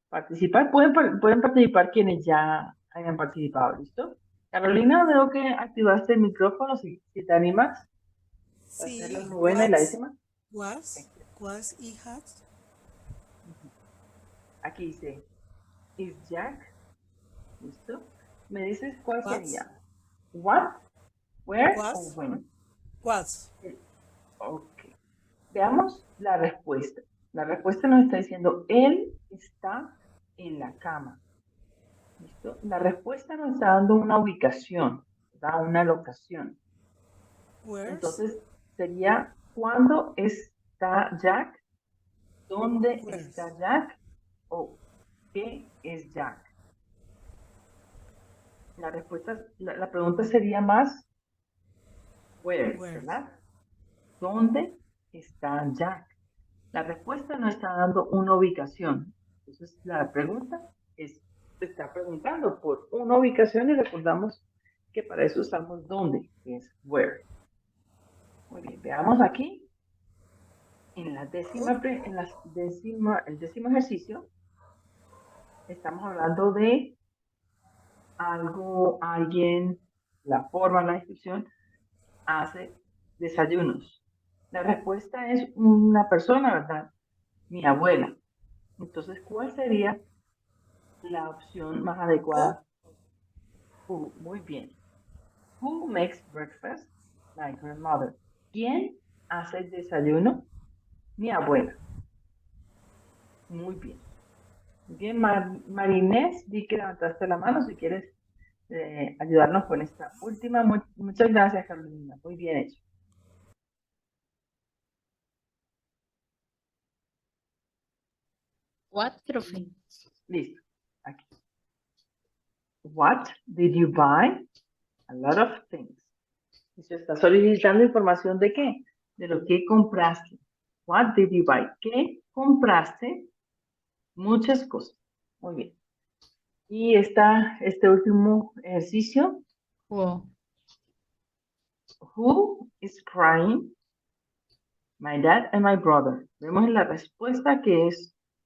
participar? Pueden participar quienes ya hayan participado, ¿listo? Carolina, veo que activaste el micrófono, si te animas a hacer la Sí, novena y la décima. was y has. Aquí dice, is Jack, ¿listo? ¿Me dices cuál Was. sería? What, where o Was. when? Was. Ok. Veamos la respuesta. La respuesta nos está diciendo, él está en la cama. ¿Listo? La respuesta nos está dando una ubicación, da una locación. Where's. Entonces, sería, ¿cuándo está Jack? ¿Dónde Where. está Jack? ¿O qué es Jack? La respuesta, la pregunta sería más, where, Where. ¿verdad? ¿Dónde está Jack? La respuesta nos está dando una ubicación. Entonces, la pregunta es, se está preguntando por una ubicación y recordamos que para eso usamos dónde, que es where. Muy bien, veamos aquí. En la el décimo ejercicio, estamos hablando de algo, alguien, la forma, la descripción, hace desayunos. La respuesta es una persona, ¿verdad? Mi abuela. Entonces, ¿cuál sería la opción más adecuada? Who, muy bien. Who makes breakfast? My grandmother. ¿Quién hace el desayuno? Mi abuela. Muy bien. Bien, Marinés, di que levantaste la mano si quieres ayudarnos con esta última. Muchas gracias, Carolina. Muy bien hecho. What, profe? Listo. Aquí. What did you buy? A lot of things. Eso está solicitando información de qué? De lo que compraste. What did you buy? ¿Qué compraste? Muchas cosas. Muy bien. Y este último ejercicio. Who? Who is crying? My dad and my brother. Vemos en la respuesta que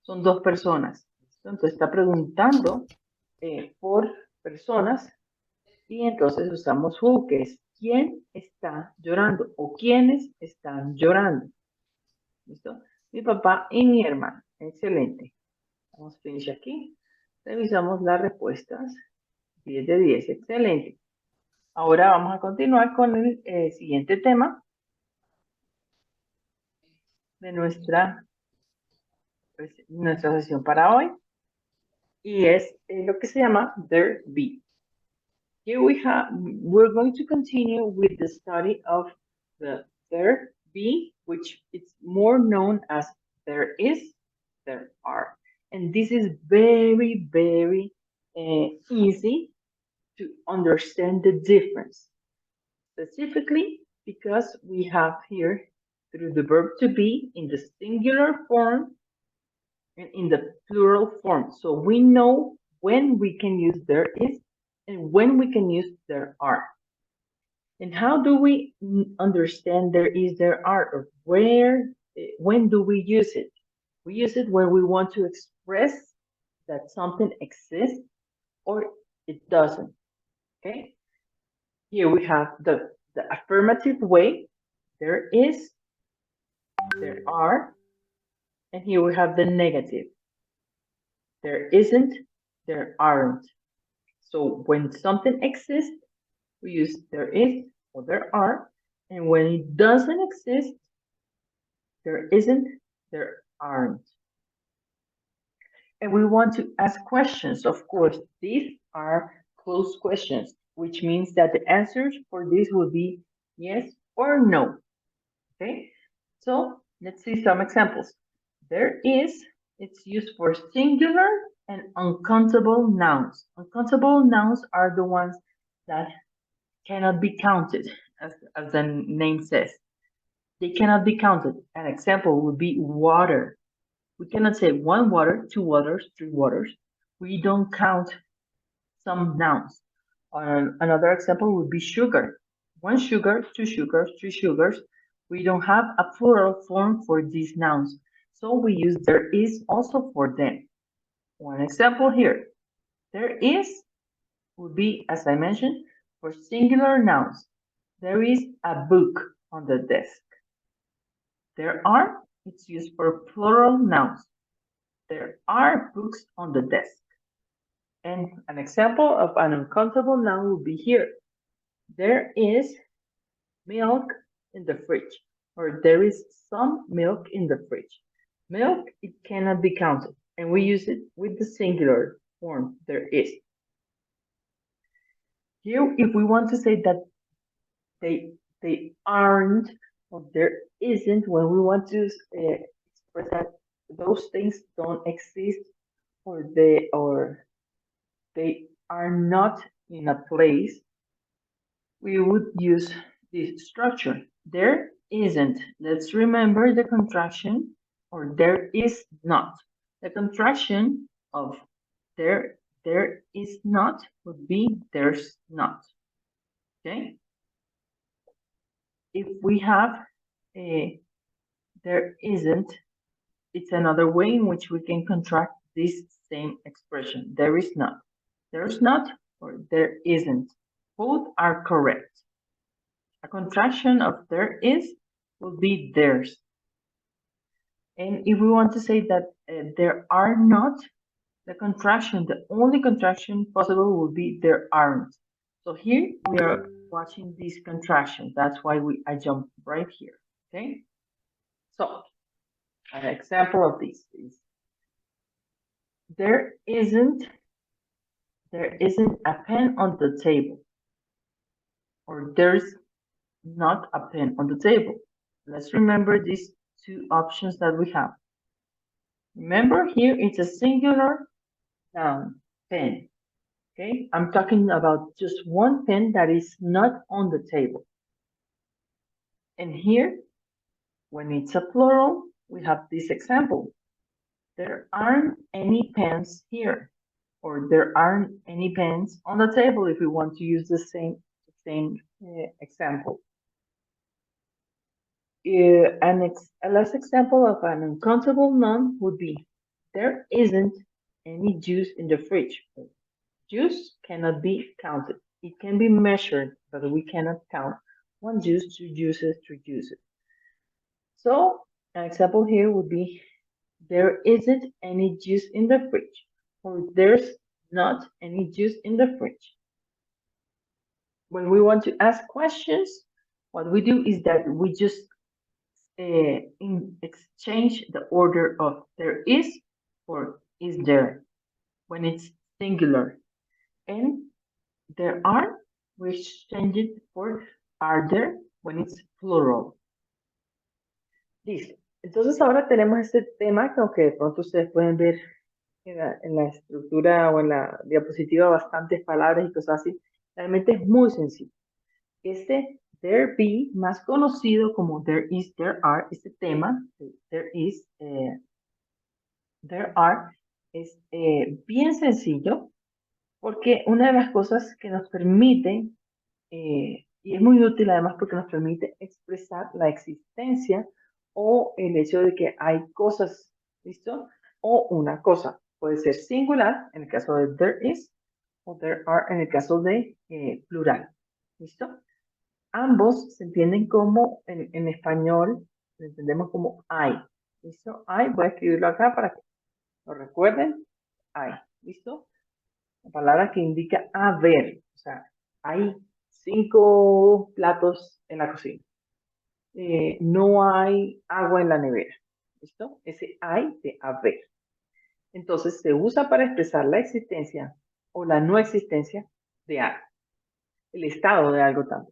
son dos personas. Entonces está preguntando por personas y entonces usamos who, que es quién está llorando o quiénes están llorando. ¿Listo? Mi papá y mi hermano. Excelente. Vamos a finish aquí. Revisamos las respuestas. 10 de 10. Excelente. Ahora vamos a continuar con el siguiente tema de nuestra sesión para hoy. Y es lo que se llama there be. Here we're going to continue with the study of the there be, which is more known as there is, there are. And this is very, very easy to understand the difference. Specifically, because we have here through the verb to be in the singular form and in the plural form. So we know when we can use there is and when we can use there are. And how do we understand there is, there are, or when do we use it? We use it when we want to express that something exists or it doesn't, okay? Here we have the affirmative way, there is, there are, and here we have the negative. There isn't, there aren't. So when something exists, we use there is or there are, and when it doesn't exist, there isn't, there aren't. And we want to ask questions. Of course, these are closed questions, which means that the answers for this will be yes or no. Okay, so let's see some examples. There is, it's used for singular and uncountable nouns. Uncountable nouns are the ones that cannot be counted, as the name says. They cannot be counted. An example would be water. We cannot say one water, two waters, three waters. We don't count some nouns. Another example would be sugar. One sugar, two sugars, three sugars. We don't have a plural form for these nouns, so we use there is also for them. One example here. There is would be, as I mentioned, for singular nouns. There is a book on the desk. There are, it's used for plural nouns. There are books on the desk. And an example of an uncountable noun would be here. There is milk in the fridge, or there is some milk in the fridge. Milk, it cannot be counted, and we use it with the singular form, there is. Here, if we want to say that they aren't, or there isn't, when we want to express that those things don't exist, or they are not in a place, we would use this structure. There isn't. Let's remember the contraction, or there is not. The contraction of there is not would be there's not. Okay? If we have a there isn't, it's another way in which we can contract this same expression. There is not. There's not, or there isn't. Both are correct. A contraction of there is will be there's. And if we want to say that there are not, the contraction, the only contraction possible will be there aren't. So here we are watching these contractions. That's why I jump right here. Okay. So an example of this is there isn't a pen on the table, or there's not a pen on the table. Let's remember these two options that we have. Remember here it's a singular noun, pen. Okay, I'm talking about just one pen that is not on the table. And here, when it's a plural, we have this example. There aren't any pens here, or there aren't any pens on the table if we want to use the same example. A last example of an uncountable noun would be there isn't any juice in the fridge. Juice cannot be counted. It can be measured, but we cannot count 1 juice, 2 juices, 3 juices. So an example here would be there isn't any juice in the fridge, or there's not any juice in the fridge. When we want to ask questions, what we do is that we just exchange the order of there is for is there when it's singular, and there are, we exchange it for are there when it's plural. Listo. Entonces ahora tenemos este tema que aunque de pronto ustedes pueden ver en la estructura o en la diapositiva bastantes palabras y cosas así, realmente es muy sencillo. Este there be, más conocido como there is, there are, este tema, there is, there are, es bien sencillo, porque una de las cosas que nos permite, y es muy útil además porque nos permite expresar la existencia o el hecho de que hay cosas, ¿listo? O una cosa, puede ser singular en el caso de there is, o there are en el caso de plural, ¿listo? Ambos se entienden como, en español, lo entendemos como hay. ¿Listo? Hay, voy a escribirlo acá para que lo recuerden. Hay. ¿Listo? La palabra que indica haber. O sea, hay 5 platos en la cocina. No hay agua en la nevera. ¿Listo? Ese hay de haber. Entonces se usa para expresar la existencia o la no existencia de algo. El estado de algo también.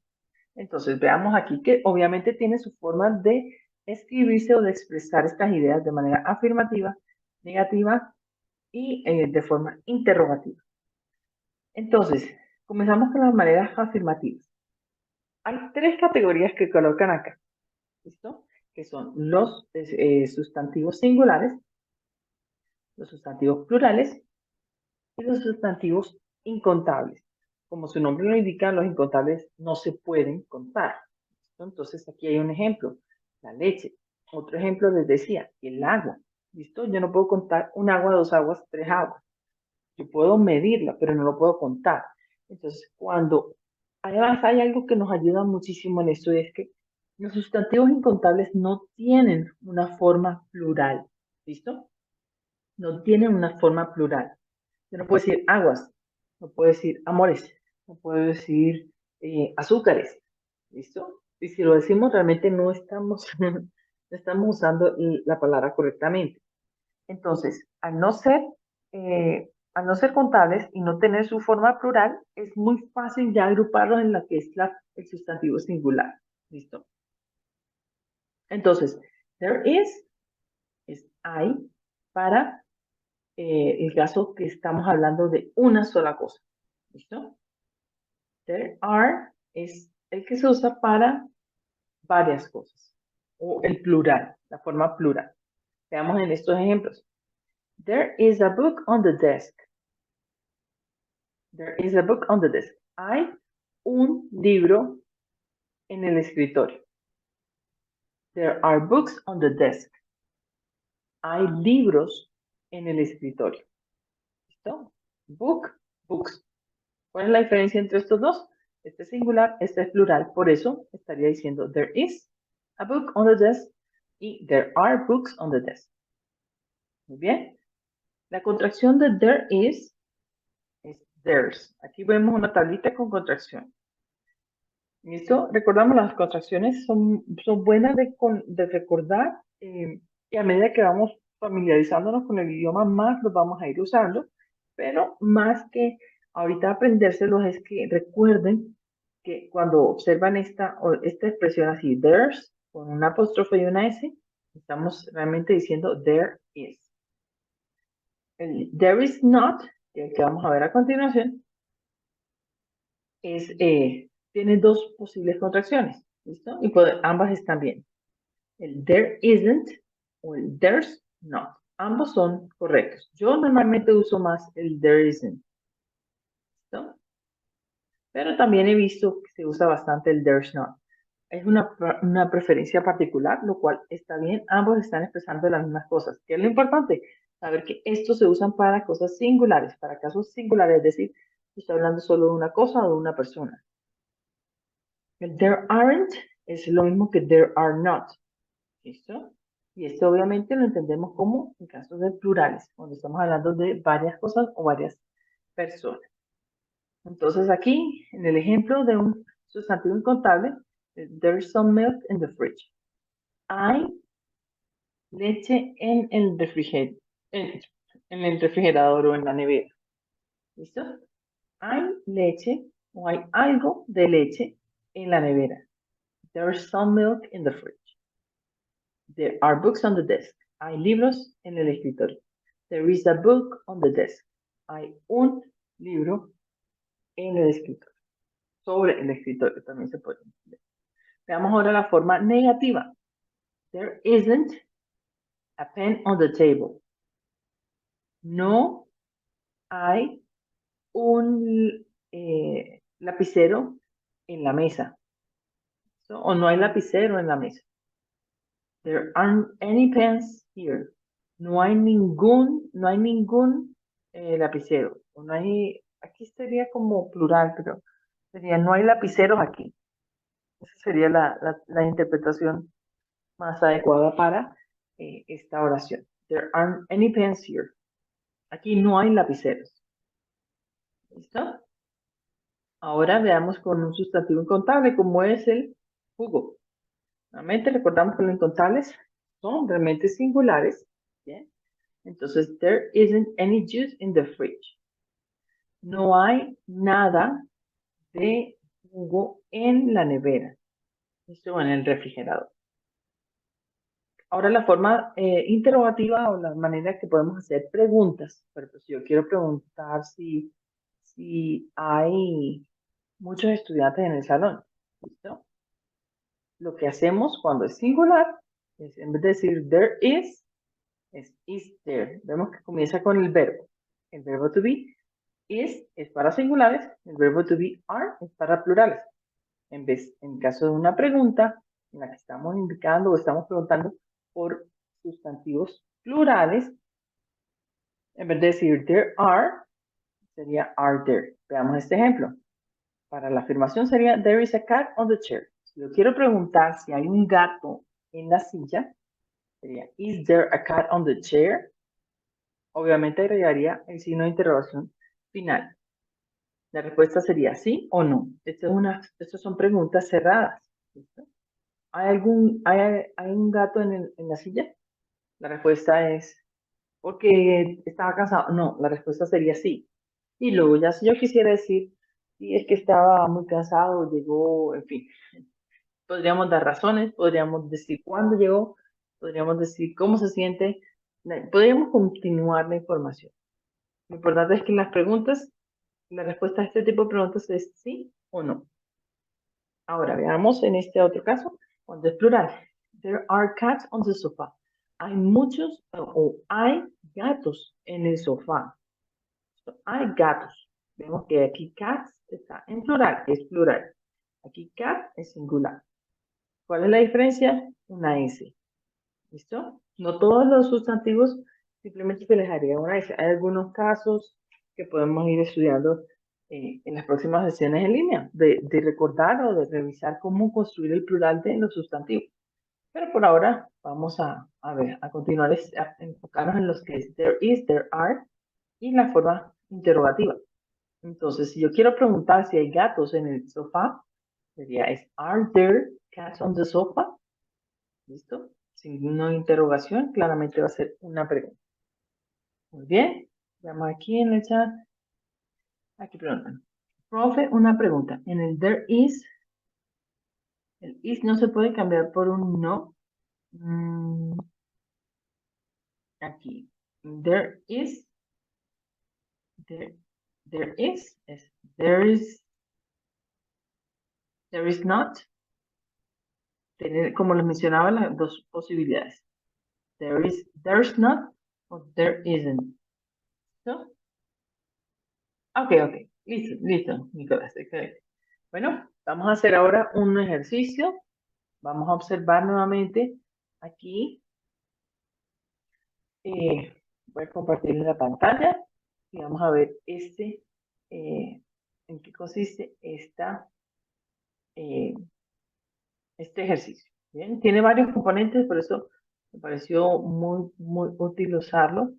Entonces veamos aquí que obviamente tiene su forma de escribirse o de expresar estas ideas de manera afirmativa, negativa y de forma interrogativa. Entonces, comenzamos con las maneras afirmativas. Hay 3 categorías que colocan acá, ¿listo? Que son los sustantivos singulares, los sustantivos plurales y los sustantivos incontables. Como su nombre lo indica, los incontables no se pueden contar. Entonces, aquí hay un ejemplo. la leche. Otro ejemplo les decía, el agua. ¿Listo? Yo no puedo contar un agua, dos aguas, tres aguas. Yo puedo medirla, pero no lo puedo contar. Entonces, además hay algo que nos ayuda muchísimo en esto, y es que los sustantivos incontables no tienen una forma plural. ¿Listo? No tienen una forma plural. Yo no puedo decir aguas, no puedo decir amores, no puedo decir azúcares. ¿Listo? Y si lo decimos, realmente no estamos, no estamos usando la palabra correctamente. Entonces, al no ser contables y no tener su forma plural, es muy fácil ya agruparlos en la que es el sustantivo singular. ¿Listo? Entonces, there es hay para el caso que estamos hablando de una sola cosa. ¿Listo? There are es el que se usa para varias cosas, o el plural, la forma plural. Veamos en estos ejemplos. There is a book on the desk. There is a book on the desk. Hay un libro en el escritorio. There are books on the desk. Hay libros en el escritorio. ¿Listo? Book, books. ¿Cuál es la diferencia entre estos dos? Este es singular, este es plural. Por eso estaría diciendo there is a book on the desk y there are books on the desk. Muy bien. La contracción de there is there's. Aquí vemos una tablita con contracción. ¿Listo? Recordamos, las contracciones son buenas de recordar y a medida que vamos familiarizándonos con el idioma, más los vamos a ir usando, pero más que ahorita aprendérselos es que recuerden que cuando observan esta expresión así, there's, con una apóstrofe y una S, estamos realmente diciendo there is. El there is not, que vamos a ver a continuación, tiene dos posibles contracciones, ¿listo? Y ambas están bien. El there isn't o el there's not. Ambos son correctos. Yo normalmente uso más el there isn't, ¿listo? Pero también he visto que se usa bastante el there's not. Es una preferencia particular, lo cual está bien. Ambos están expresando las mismas cosas. ¿Qué es lo importante? Saber que estos se usan para cosas singulares, para casos singulares, es decir, estoy hablando solo de una cosa o de una persona. El there aren't es lo mismo que there are not. ¿Listo? Y esto obviamente lo entendemos como en casos de plurales, cuando estamos hablando de varias cosas o varias personas. Entonces aquí, en el ejemplo de un sustantivo incontable, there's some milk in the fridge. Hay leche en el refrigerador o en la nevera. ¿Listo? Hay leche o hay algo de leche en la nevera. There's some milk in the fridge. There are books on the desk. Hay libros en el escritorio. There is a book on the desk. Hay un libro en el escritorio. Sobre el escritorio también se puede entender. Veamos ahora la forma negativa. There isn't a pen on the table. No hay un lapicero en la mesa. O no hay lapicero en la mesa. There aren't any pens here. No hay ningún lapicero. O no hay, aquí sería como plural, pero sería no hay lapiceros aquí. Esa sería la interpretación más adecuada para esta oración. There aren't any pens here. Aquí no hay lapiceros. ¿Listo? Ahora veamos con un sustantivo incontable como es el jugo. Nuevamente recordamos que los incontables son realmente singulares. ¿Bien? Entonces, there isn't any juice in the fridge. No hay nada de jugo en la nevera. Esto en el refrigerador. Ahora la forma interrogativa o la manera que podemos hacer preguntas. Pero pues yo quiero preguntar si hay muchos estudiantes en el salón. ¿Listo? Lo que hacemos cuando es singular es, en vez de decir there is there. Vemos que comienza con el verbo. El verbo to be is es para singulares, el verbo to be are es para plurales. En caso de una pregunta, en la que estamos indicando o estamos preguntando por sustantivos plurales, en vez de decir there are, sería are there. Veamos este ejemplo. Para la afirmación sería there is a cat on the chair. Si yo quiero preguntar si hay un gato en la silla, sería is there a cat on the chair? Obviamente agregaría el signo de interrogación final. La respuesta sería sí o no. Estas son preguntas cerradas. ¿Listo? ¿Hay un gato en la silla? La respuesta es porque estaba cansado. No, la respuesta sería sí. Y luego ya si yo quisiera decir, sí, es que estaba muy cansado, llegó, en fin. Podríamos dar razones, podríamos decir cuándo llegó, podríamos decir cómo se siente, podríamos continuar la información. Lo importante es que las preguntas, la respuesta a este tipo de preguntas es sí o no. Ahora veamos en este otro caso, cuando es plural. There are cats on the sofa. Hay muchos o hay gatos en el sofá. Hay gatos. Vemos que aquí cats está en plural, es plural. Aquí cat es singular. ¿Cuál es la diferencia? Una S. ¿Listo? No todos los sustantivos simplemente se les haría una S. Hay algunos casos que podemos ir estudiando en las próximas sesiones en línea, de recordar o de revisar cómo construir el plural de los sustantivos. Pero por ahora vamos a ver, a continuar, a enfocarnos en los que es there is, there are y la forma interrogativa. Entonces, si yo quiero preguntar si hay gatos en el sofá, sería are there cats on the sofa? ¿Listo? Signo de interrogación, claramente va a ser una pregunta. Muy bien. Veamos aquí en el chat. Aquí preguntan. Profe, una pregunta. En el there is, el is no se puede cambiar por un no. Aquí. There is. There is. There is. There is not. Como les mencionaba, las dos posibilidades. There is, there's not, o there isn't. ¿No? Ok. Listo, Nicolás. Excelente. Bueno, vamos a hacer ahora un ejercicio. Vamos a observar nuevamente aquí. Voy a compartir la pantalla y vamos a ver en qué consiste este ejercicio. Bien, tiene varios componentes, por eso me pareció muy útil usarlo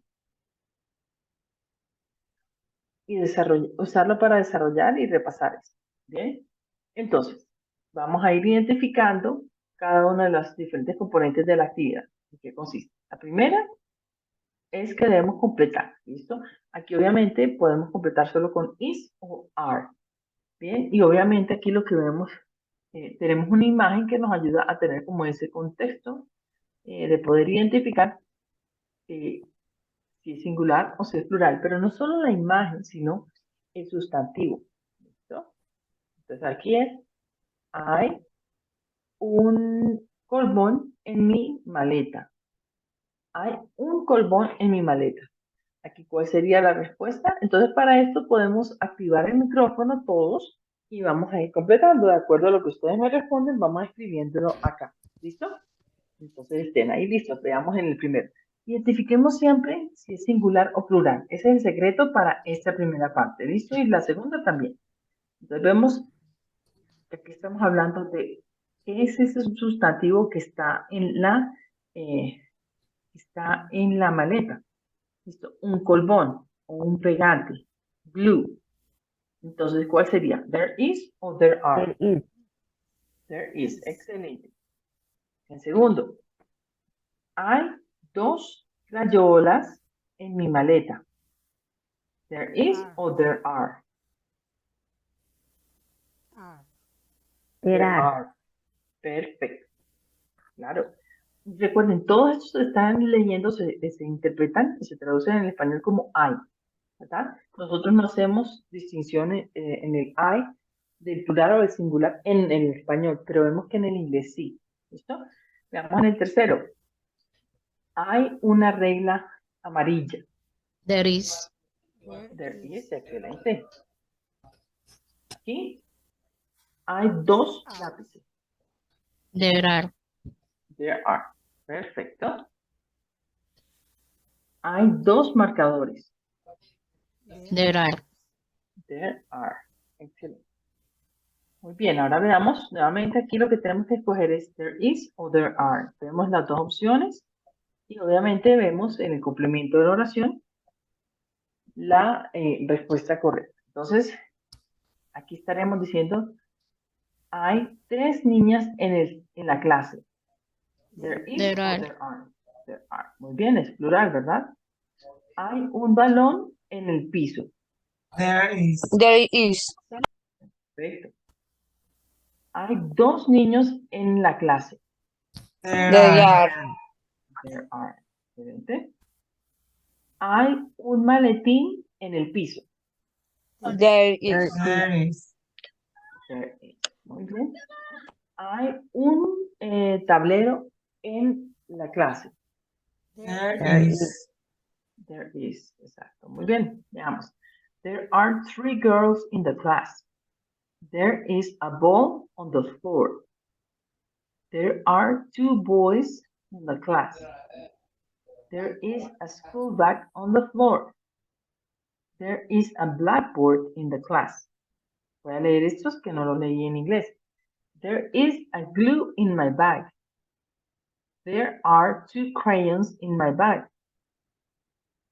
y usarlo para desarrollar y repasar esto. Bien, entonces vamos a ir identificando cada una de las diferentes componentes de la actividad. ¿En qué consiste? La primera es que debemos completar, ¿listo? Aquí obviamente podemos completar solo con is o are. Bien, y obviamente aquí lo que vemos, tenemos una imagen que nos ayuda a tener como ese contexto de poder identificar si es singular o si es plural, pero no solo la imagen, sino el sustantivo. ¿Listo? Entonces aquí es, hay un colbón en mi maleta. Hay un colbón en mi maleta. Aquí, ¿cuál sería la respuesta? Entonces, para esto podemos activar el micrófono todos y vamos a ir completando. De acuerdo a lo que ustedes me responden, vamos escribiéndolo acá. ¿Listo? Entonces, estén ahí listos. Veamos en el primero. Identifiquemos siempre si es singular o plural. Ese es el secreto para esta primera parte. ¿Listo? Y la segunda también. Entonces, vemos que aquí estamos hablando de qué es ese sustantivo que está en la maleta. ¿Listo? Un colbón o un pegante. Glue. Entonces, ¿cuál sería? There is o there are? There is. There is. Excelente. En segundo, hay 2 crayolas en mi maleta. There is o there are? Are. There are. Perfecto. Claro. Recuerden, todos estos están leyendo, se interpretan y se traducen en español como hay. ¿Verdad? Nosotros no hacemos distinciones en el I del plural o del singular en el español, pero vemos que en el inglés sí. ¿Listo? Veamos en el tercero. Hay una regla amarilla. There is. There is, excelente. Aquí hay 2 lápices. There are. There are. Perfecto. Hay dos marcadores. There are. There are. Excelente. Muy bien, ahora veamos nuevamente aquí lo que tenemos que escoger es there is o there are. Vemos las dos opciones y obviamente vemos en el complemento de la oración la respuesta correcta. Entonces, aquí estaremos diciendo hay 3 niñas en la clase. There is There o are. there are. There are. Muy bien, es plural, ¿verdad? Hay un balón en el piso. There is. There is. Perfecto. Hay 2 niños en la clase. There There are. are. There are. Excelente. Hay un maletín en el piso. There is. There is. There is. Muy bien. Hay un tablero en la clase. There is. There is. Exacto. Muy bien. Veamos. There are 3 girls in the class. There is a ball on the floor. There are 2 boys in the class. There is a school bag on the floor. There is a blackboard in the class. Voy a leer estos que no los leí en inglés. There is a glue in my bag. There are 2 crayons in my bag.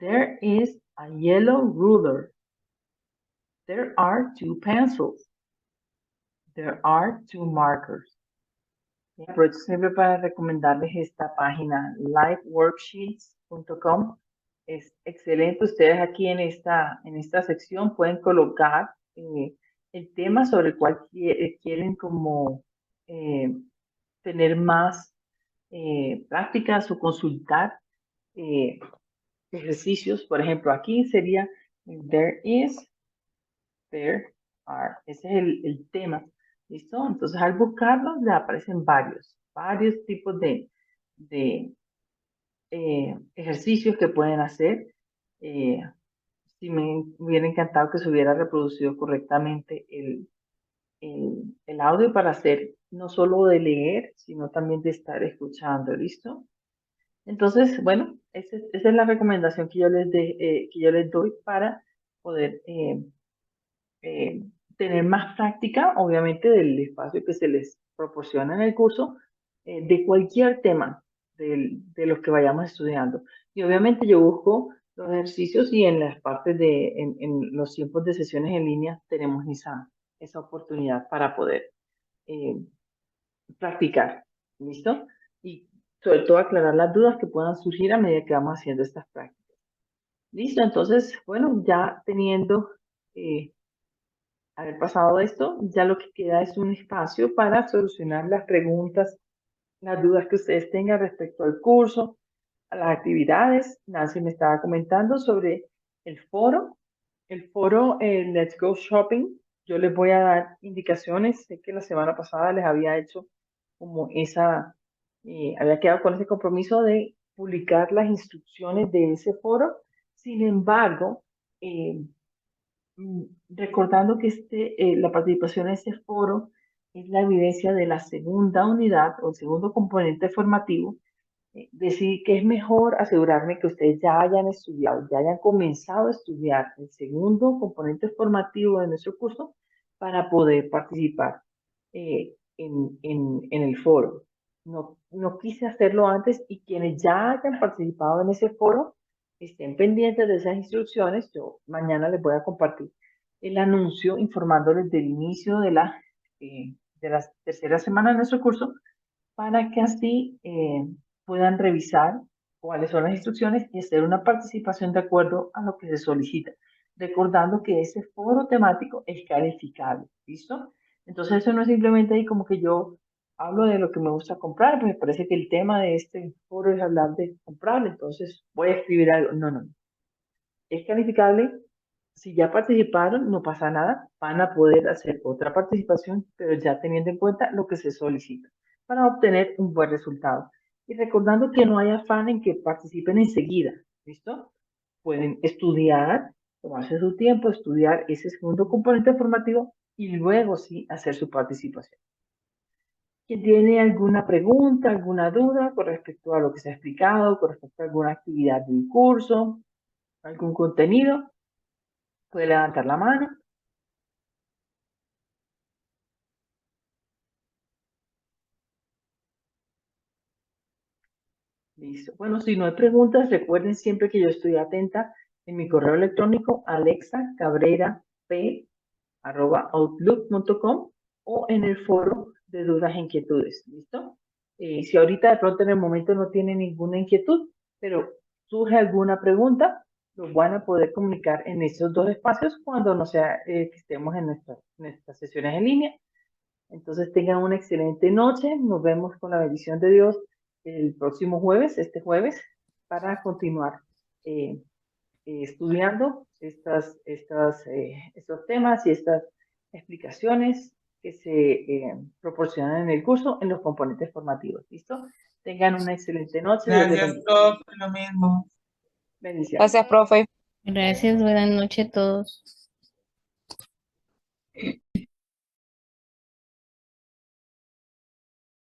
There is a yellow ruler. There are 2 pencils. There are 2 markers. Aprovecho siempre para recomendarles esta página, liveworksheets.com. Es excelente. Ustedes aquí en esta sección pueden colocar el tema sobre el cual quieren como tener más prácticas o consultar ejercicios. Por ejemplo, aquí sería there is, there are. Ese es el tema. ¿Listo? Entonces, al buscarlos, le aparecen varios tipos de ejercicios que pueden hacer. Si me hubiera encantado que se hubiera reproducido correctamente el audio para hacer no solo de leer, sino también de estar escuchando. ¿Listo? Entonces, bueno, esa es la recomendación que yo les doy para poder tener más práctica, obviamente, del espacio que se les proporciona en el curso, de cualquier tema de los que vayamos estudiando. Y obviamente yo busco los ejercicios y en las partes en los tiempos de sesiones en línea tenemos esa oportunidad para poder practicar. ¿Listo? Y sobre todo aclarar las dudas que puedan surgir a medida que vamos haciendo estas prácticas. ¿Listo? Entonces, bueno, ya teniendo haber pasado esto, ya lo que queda es un espacio para solucionar las preguntas, las dudas que ustedes tengan respecto al curso, a las actividades. Nancy me estaba comentando sobre el foro. El foro Let's Go Shopping. Yo les voy a dar indicaciones. Sé que la semana pasada les había hecho como había quedado con ese compromiso de publicar las instrucciones de ese foro. Sin embargo, recordando que la participación en este foro es la evidencia de la segunda unidad o el segundo componente formativo, decidí que es mejor asegurarme que ustedes ya hayan estudiado, ya hayan comenzado a estudiar el segundo componente formativo de nuestro curso para poder participar en el foro. No quise hacerlo antes y quienes ya hayan participado en ese foro estén pendientes de esas instrucciones. Yo mañana les voy a compartir el anuncio informándoles del inicio de la tercera semana de nuestro curso para que así puedan revisar cuáles son las instrucciones y hacer una participación de acuerdo a lo que se solicita. Recordando que ese foro temático es calificable, ¿listo? Entonces eso no es simplemente ahí como que yo hablo de lo que me gusta comprar, pues me parece que el tema de este foro es hablar de comprar, entonces voy a escribir algo. No. Es calificable. Si ya participaron, no pasa nada, van a poder hacer otra participación, pero ya teniendo en cuenta lo que se solicita para obtener un buen resultado. Y recordando que no hay afán en que participen enseguida, ¿listo? Pueden estudiar, tomarse su tiempo, estudiar ese segundo componente formativo y luego sí hacer su participación. ¿Quién tiene alguna pregunta, alguna duda con respecto a lo que se ha explicado, con respecto a alguna actividad del curso, algún contenido? Puede levantar la mano. Listo. Bueno, si no hay preguntas, recuerden siempre que yo estoy atenta en mi correo electrónico alexacabrerap@outlook.com o en el foro de dudas e inquietudes. ¿Listo? Si ahorita de pronto en el momento no tiene ninguna inquietud, pero surge alguna pregunta, lo van a poder comunicar en esos dos espacios cuando no sea que estemos en nuestras sesiones en línea. Entonces tengan una excelente noche. Nos vemos con la bendición de Dios el próximo jueves, este jueves, para continuar estudiando estos temas y estas explicaciones que se proporcionan en el curso en los componentes formativos. ¿Listo? Tengan una excelente noche. Dios les Gracias, bendiga. profe, lo mismo. Bendiciones. Gracias, profe. Gracias, buenas noches a todos.